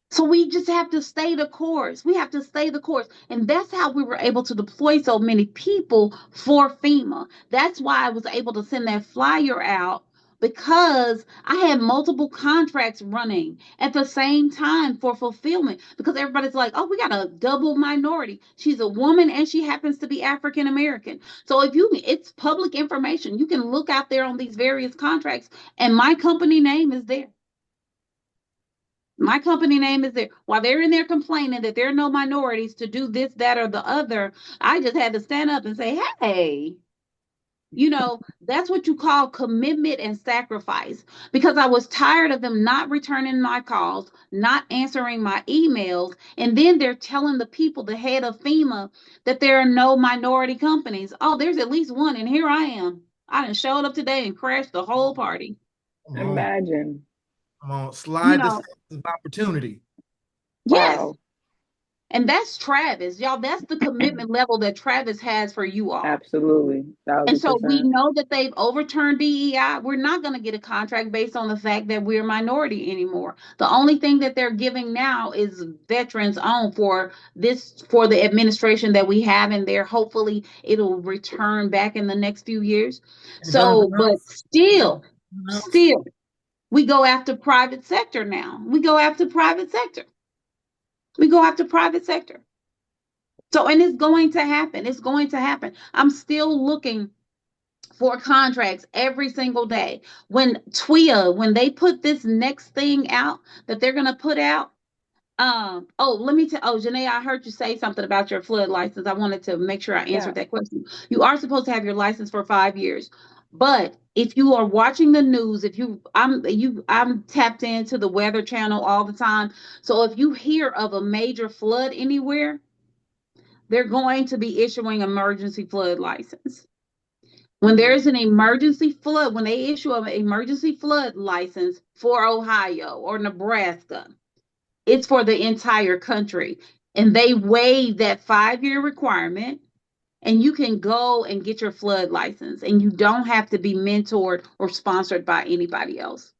So we just have to stay the course. We have to stay the course. And that's how we were able to deploy so many people for FEMA. That's why I was able to send that flyer out, because I had multiple contracts running at the same time for fulfillment, because everybody's like, oh, we got a double minority. She's a woman and she happens to be African American. So it's public information. You can look out there on these various contracts and my company name is there. My company name is there. While they're in there complaining that there are no minorities to do this, that, or the other, I just had to stand up and say, hey, that's what you call commitment and sacrifice, because I was tired of them not returning my calls, not answering my emails. And then they're telling the people, the head of FEMA, that there are no minority companies. Oh, there's at least one. And here I am. I done showed up today and crashed the whole party. Imagine. Come on, slide this opportunity. Yes. Wow. And that's Travis, y'all. That's the commitment level that Travis has for you all. Absolutely. 1000%. And so we know that they've overturned DEI. We're not going to get a contract based on the fact that we're a minority anymore. The only thing that they're giving now is veterans own for the administration that we have in there. Hopefully it'll return back in the next few years. So, but still, we go after private sector now. We go after private sector. So, and it's going to happen. It's going to happen. I'm still looking for contracts every single day. When TWIA, when they put this next thing out that they're going to put out, Janae, I heard you say something about your flood license. I wanted to make sure I answered that question. You are supposed to have your license for 5 years. But if you are watching the news, I'm tapped into the Weather Channel all the time. So if you hear of a major flood anywhere, they're going to be issuing emergency flood license. When there's an emergency flood, when they issue an emergency flood license for Ohio or Nebraska, it's for the entire country. And they waive that 5-year requirement. And you can go and get your flood license, and you don't have to be mentored or sponsored by anybody else.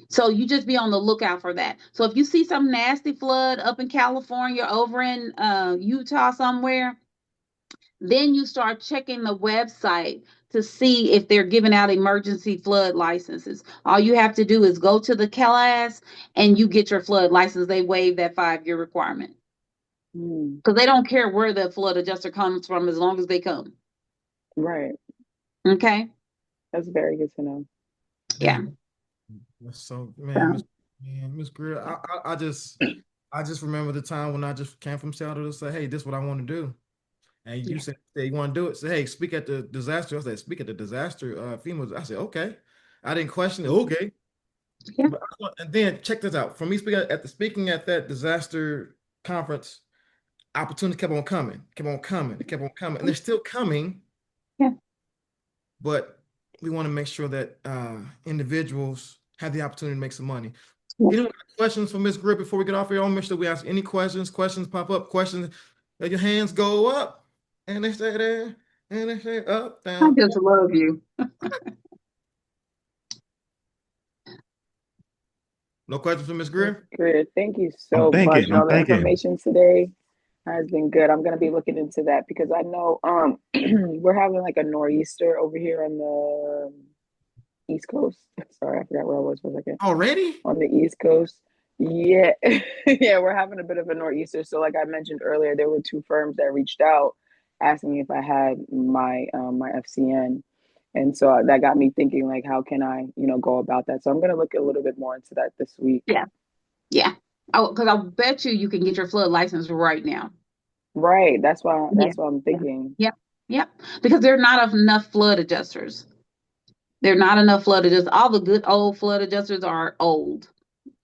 So you just be on the lookout for that. So if you see some nasty flood up in California, over in Utah somewhere, then you start checking the website to see if they're giving out emergency flood licenses. All you have to do is go to the class and you get your flood license. They waive that 5-year requirement because they don't care where the flood adjuster comes from as long as they come. Right. Okay. That's very good to know. Yeah. So man, Miss Greer, I just remember the time when I just came from Seattle to say, hey, this is what I want to do. And you said you want to do it. Say, hey, speak at the disaster. I said, speak at the disaster. FEMA. I said, okay. I didn't question it. Okay. Yeah. And then check this out. From me speaking at that disaster conference, opportunities kept on coming, and they're still coming. Yeah. But we want to make sure that individuals have the opportunity to make some money. Yeah. Any questions for Ms. Greer before we get off here? I'll make sure we ask any questions. Questions pop up. Questions. Let your hands go up. And they stay there, and they stay up, down. I just love you. No questions for Ms. Greer? Good. Thank you so much. All the information today has been good. I'm going to be looking into that because I know we're having like a nor'easter over here on the East Coast. Sorry, I forgot where I was for a second. Already? On the East Coast. Yeah. Yeah, we're having a bit of a nor'easter. So like I mentioned earlier, there were 2 firms that reached out asking me if I had my my FCN. And so that got me thinking, like, how can I, go about that? So I'm going to look a little bit more into that this week. Yeah. Yeah. Oh, because I bet you can get your flood license right now. Right. That's why I'm thinking. Yep. Yep. Because there are not enough flood adjusters. There are not enough flood adjusters. All the good old flood adjusters are old.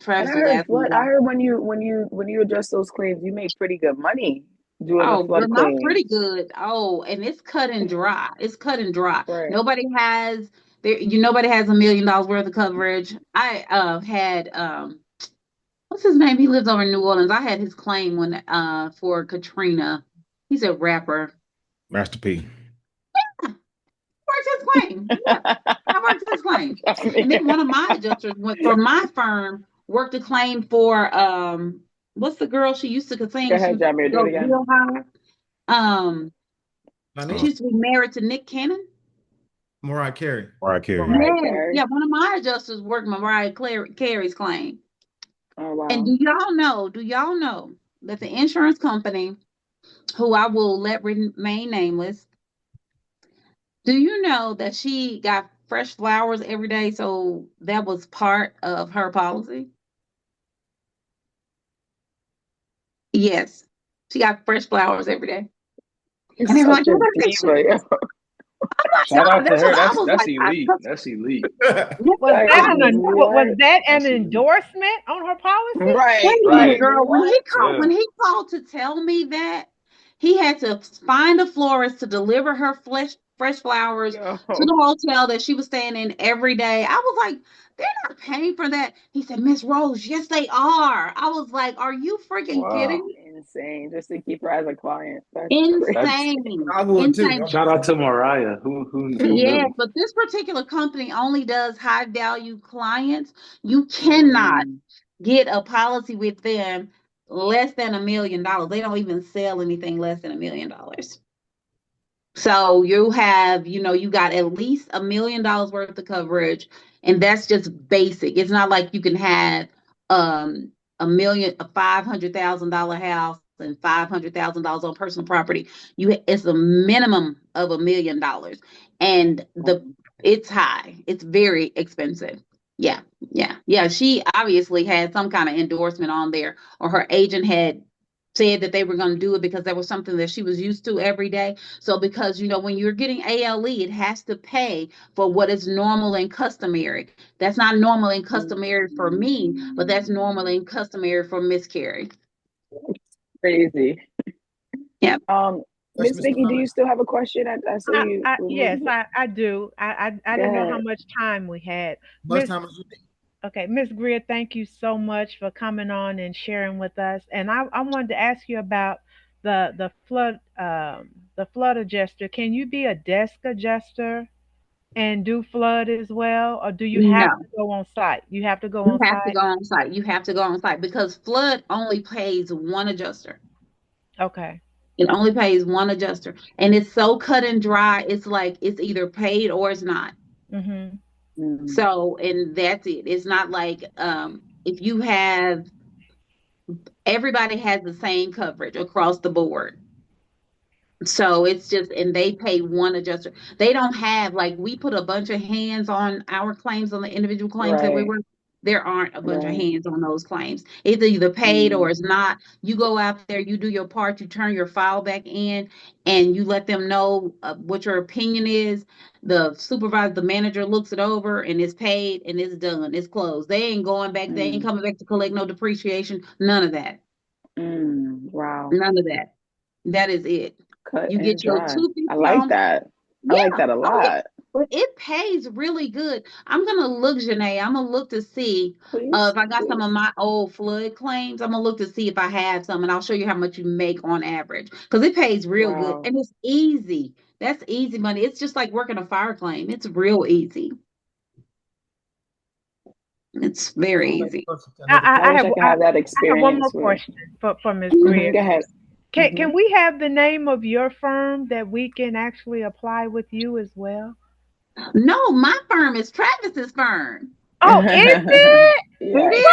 And I heard when you adjust those claims, you make pretty good money doing the flood not claims. pretty good. Oh, and it's cut and dry. It's cut and dry. Right. Nobody has $1 million worth of coverage. I had what's his name? He lives over in New Orleans. I had his claim for Katrina. He's a rapper. Master P. Yeah. Worked his claim. Yeah. I worked his claim. And then one of my adjusters went for my firm, worked a claim for what's the girl she used to sing? Go ahead, Jamir, do it again. Real high. She used to be married to Nick Cannon. Mariah Carey. Yeah, one of my adjusters worked Mariah Carey's claim. Oh, wow. And do y'all know that the insurance company, who I will let remain nameless, do you know that she got fresh flowers every day? So that was part of her policy. Yes, she got fresh flowers every day. And they're like, shout out to her. That's elite. That's elite. Was that an endorsement on her policy? Right. Girl, when he called to tell me that, he had to find a florist to deliver her fresh flowers to the hotel that she was staying in every day. I was like, they're not paying for that. He said, Miss Rose, yes, they are. I was like, are you freaking kidding me? Insane. Just to keep her as a client. That's insane. Insane. Shout out to Mariah. Who yes, but this particular company only does high value clients. You cannot get a policy with them less than $1 million. They don't even sell anything less than $1 million. So you have, you got at least $1 million worth of coverage, and that's just basic. It's not like you can have a $500,000 house and $500,000 on personal property. It's a minimum of $1 million, and it's high. It's very expensive. Yeah. She obviously had some kind of endorsement on there, or her agent had said that they were going to do it because that was something that she was used to every day. So because, when you're getting ALE, it has to pay for what is normal and customary. That's not normal and customary for me, but that's normal and customary for Miss Carey. Crazy. Yeah. Miss Vicky, do you still have a question? I saw you. Yes, I do. I didn't know how much time we had. Okay, Ms. Greer, thank you so much for coming on and sharing with us. And I wanted to ask you about the flood adjuster. Can you be a desk adjuster? and do flood as well, or do you have No, to go on site? You have to go you on have to site. go on site. You have to go on site because flood only pays one adjuster. Okay. It only pays one adjuster, and it's so cut and dry. It's like it's either paid or it's not. Mhm. So, and that's it. It's not like if you have everybody has the same coverage across the board. So it's just, and they pay one adjuster. They don't have, like, we put a bunch of hands on our claims, on the individual claims that we Right. work. There aren't a bunch of Right. hands on those claims. It's either paid or Mm. it's not. You go out there, you do your part, you turn your file back in, and you let them know what your opinion is. The supervisor, the manager looks it over, and it's paid, and it's done. It's closed. They ain't going back. They ain't Mm. coming back to collect no depreciation. None of that. Wow. None of that. That is it. Cut You and get your dry. 250 I like on. that. I Yeah. like that a Oh, yeah. lot. But it pays really good. I'm gonna look, Janae. I'm gonna look to see Please, if I got some please. of my old flood claims. I'm gonna look to see if I have some, and I'll show you how much you make on average because it pays real good Wow. and it's easy. That's easy money. It's just like working a fire claim. It's real easy. It's very easy. I wish I could have that I have one more experience with. question for Ms. Mhm. Greer. Go ahead. Can we have the name of your firm that we can actually apply with you as well? No, my firm is Travis's firm. Oh, is it? It Yes. is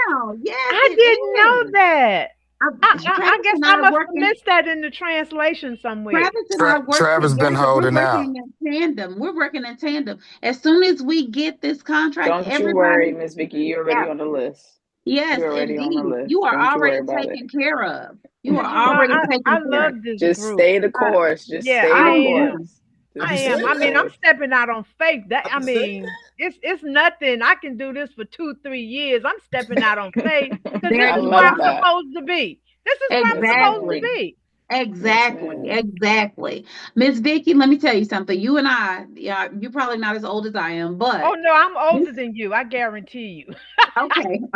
now. Yes, I it didn't know is. that. I Travis guess and I I are must have working. missed that in the translation somewhere. Travis and I work Travis been together. We're holding out. working in tandem. We're working in tandem. As soon as we get this contract, Don't you worry, everybody. Miss Vicky. You're Yeah. already on the list. Yes, You're already on the indeed. list. You are Don't you worry already about it. taken care of. You are Because you know, already I taken care of. love this Just group. stay the course. Just Yeah, stay I the am. course. I Just am. stay I the mean, I'm course. stepping out on faith. That I mean, it's nothing. I can do this for 2-3 years. I'm stepping out on faith because There this I is you where love I'm go. that. supposed to be. This is where I'm Yes, supposed to Exactly. ma'am. be. Yes, Exactly. ma'am. Exactly. Miss Vicky, let me tell you something. You and I, yeah, you're probably not as old as I am, Oh but no, I'm older this, than you. I guarantee you.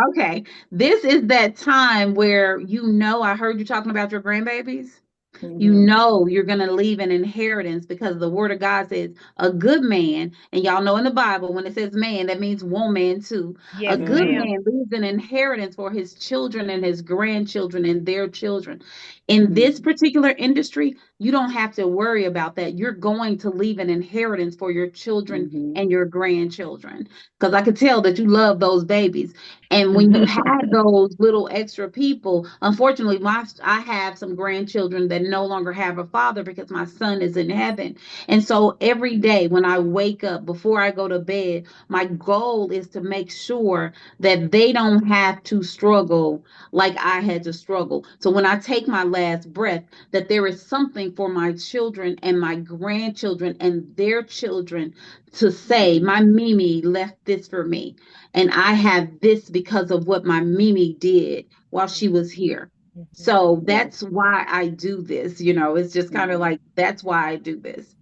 okay. This is that time where I heard you talking about your grandbabies. You Mhm. know you're going to leave an inheritance because the word of God says a good man, and y'all know in the Bible when it says man, that means woman too. A Yes, good ma'am. Mhm. man leaves an inheritance for his children and his grandchildren and their children. In this Mhm. particular industry, you don't have to worry about that. You're going to leave an inheritance for your children Mhm. and your grandchildren because I could tell that you love those babies. And when you have those little extra people, unfortunately, I have some grandchildren that no longer have a father because my son is in heaven. And so every day when I wake up, before I go to bed, my goal is to make sure that they don't have to struggle like I had to struggle. So when I take my last breath, that there is something for my children and my grandchildren and their children to say, my Mimi left this for me. And I have this because of what my Mimi did while she was here. So that's why I do this. It's just kind of like, that's why I do this.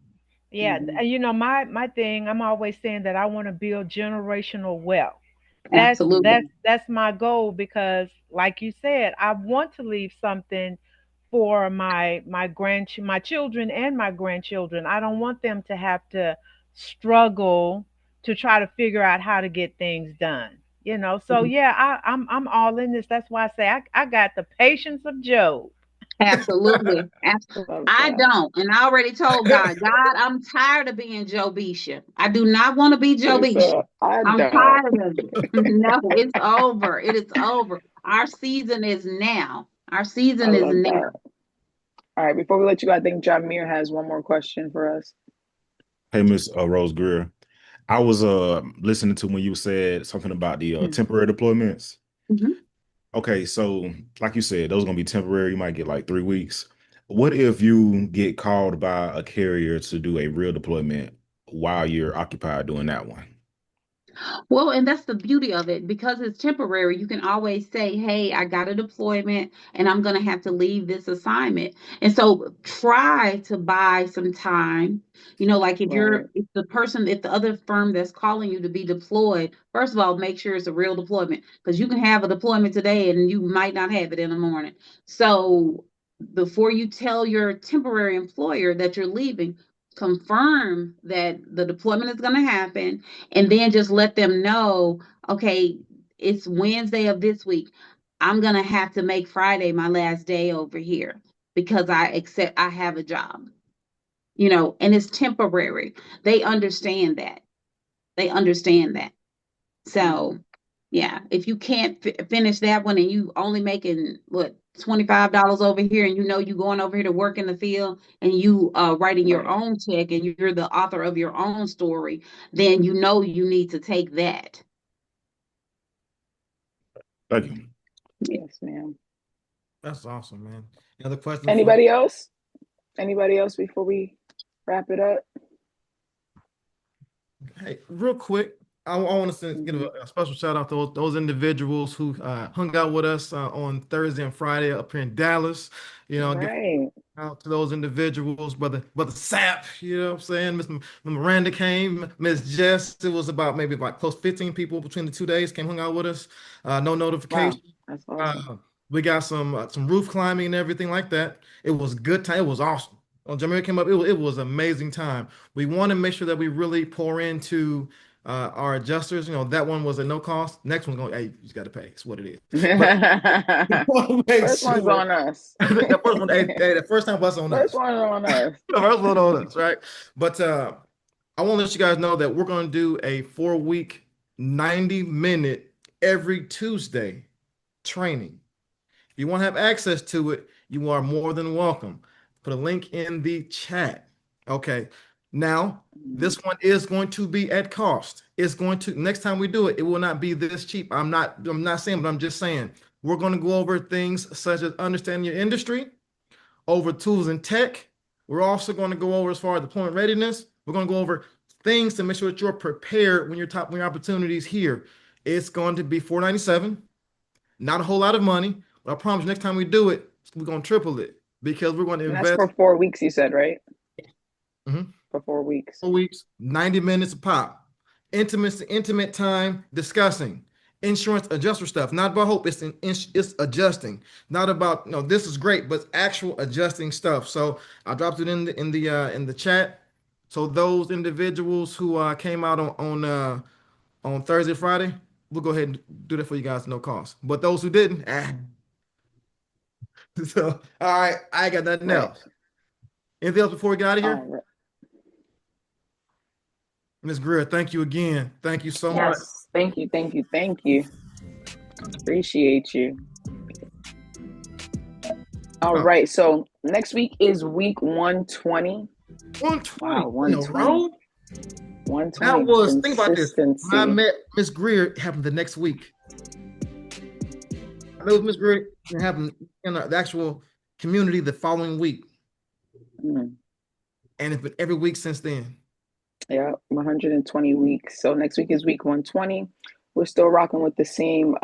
Yeah, you know, my thing, I'm always saying that I want to build generational wealth. That's Absolutely. that's my goal because like you said, I want to leave something for my children and my grandchildren. I don't want them to have to struggle to try to figure out how to get things done. You know, so yeah, I'm all in this. That's why I say I got the patience of Job. Absolutely. Love I that. don't. And I already told God, I'm tired of being Jobisha. I do not want to be She Jobisha. said, I I'm don't. tired of it. No, it's over. It is over. Our season is now. Our I season is love now. that. All right, before we let you go, I think Jamir has one more question for us. Hey, Miss Rose Greer. I was listening to when you said something about the temporary deployments. Mhm. Okay, so like you said, those are gonna be temporary. You might get like 3 weeks. What if you get called by a carrier to do a real deployment while you're occupied doing that one? Well, and that's the beauty of it because it's temporary. You can always say, hey, I got a deployment and I'm going to have to leave this assignment. And so try to buy some time. Like if Right. if the other firm that's calling you to be deployed, first of all, make sure it's a real deployment because you can have a deployment today and you might not have it in the morning. So before you tell your temporary employer that you're leaving, confirm that the deployment is going to happen, and then just let them know, okay, it's Wednesday of this week. I'm going to have to make Friday my last day over here because I have a job, and it's temporary. They understand that. So, yeah, if you can't finish that one and you only making $25 over here, and you going over here to work in the field, and you writing your own check, and you're the author of your own story, then you need to take that. Thank you. Yes, ma'am. That's awesome, man. Any other questions? Anybody else? Anybody else before we wrap it up? Hey, real quick, I want to give a special shout out to those individuals who hung out with us on Thursday and Friday up here in Dallas. Right. Out to those individuals, brother Sap, you know what I'm saying? Miss Miranda came, Miss Jess. It was about maybe close to 15 people between the 2 days came hung out with us. No notification. Wow, that's awesome. We got some roof climbing and everything like that. It was good time. It was awesome. When Jameer came up, it was amazing time. We want to make sure that we really pour into our adjusters. That one was at no cost. Next one's going, hey, you just got to pay. It's what it is. First one's on us. The first one, the first time was on us. First one on us. The first one on us, right? But I want to let you guys know that we're going to do a 4-week, 90-minute every Tuesday training. If you want to have access to it, you are more than welcome. Put a link in the chat. Okay. Now, this one is going to be at cost. It's going to, next time we do it, it will not be this cheap. I'm not saying, but I'm just saying, we're going to go over things such as understanding your industry, over tools and tech. We're also going to go over as far as deployment readiness. We're going to go over things to make sure that you're prepared when your opportunities here. It's going to be $497. Not a whole lot of money, but I promise you, next time we do it, we're going to triple it because we're going to invest. That's for 4 weeks, you said, right? Mm-hmm. For 4 weeks. 4 weeks, 90 minutes a pop. Intimate time discussing insurance adjuster stuff. Not about hope. It's adjusting. Not about this is great, but actual adjusting stuff. So I dropped it in the chat. So those individuals who came out on Thursday, Friday, we'll go ahead and do that for you guys at no cost. But those who didn't, So all right, I got nothing else. Anything else before we get out of here? Right. Ms. Greer, thank you again. Thank you so much. Thank you. Appreciate you. All right. So next week is week 120. 120. Wow, 120. 120. That was, think about this. When I met Ms. Greer, it happened the next week. I know Ms. Greer, it happened in the actual community the following week. And it's been every week since then. Yeah, 120 weeks. So next week is week 120. We're still rocking with the same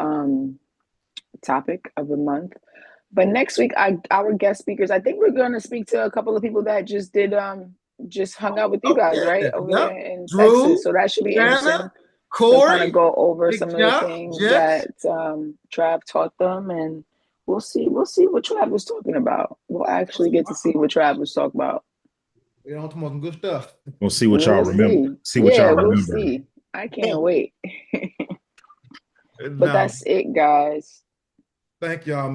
topic of the month. But next week, our guest speakers, I think we're going to speak to a couple of people that just hung out with you guys, right? Over there in Drew, Texas. So that should be interesting. Corey, kind of go over some of the things Jeff. that Trav taught them, and we'll see what Trav was talking about. We'll actually get to see what Trav was talking about. We're talking about some good stuff. We'll see what y'all remember. We'll see. I can't wait. But that's it, guys. Thank y'all.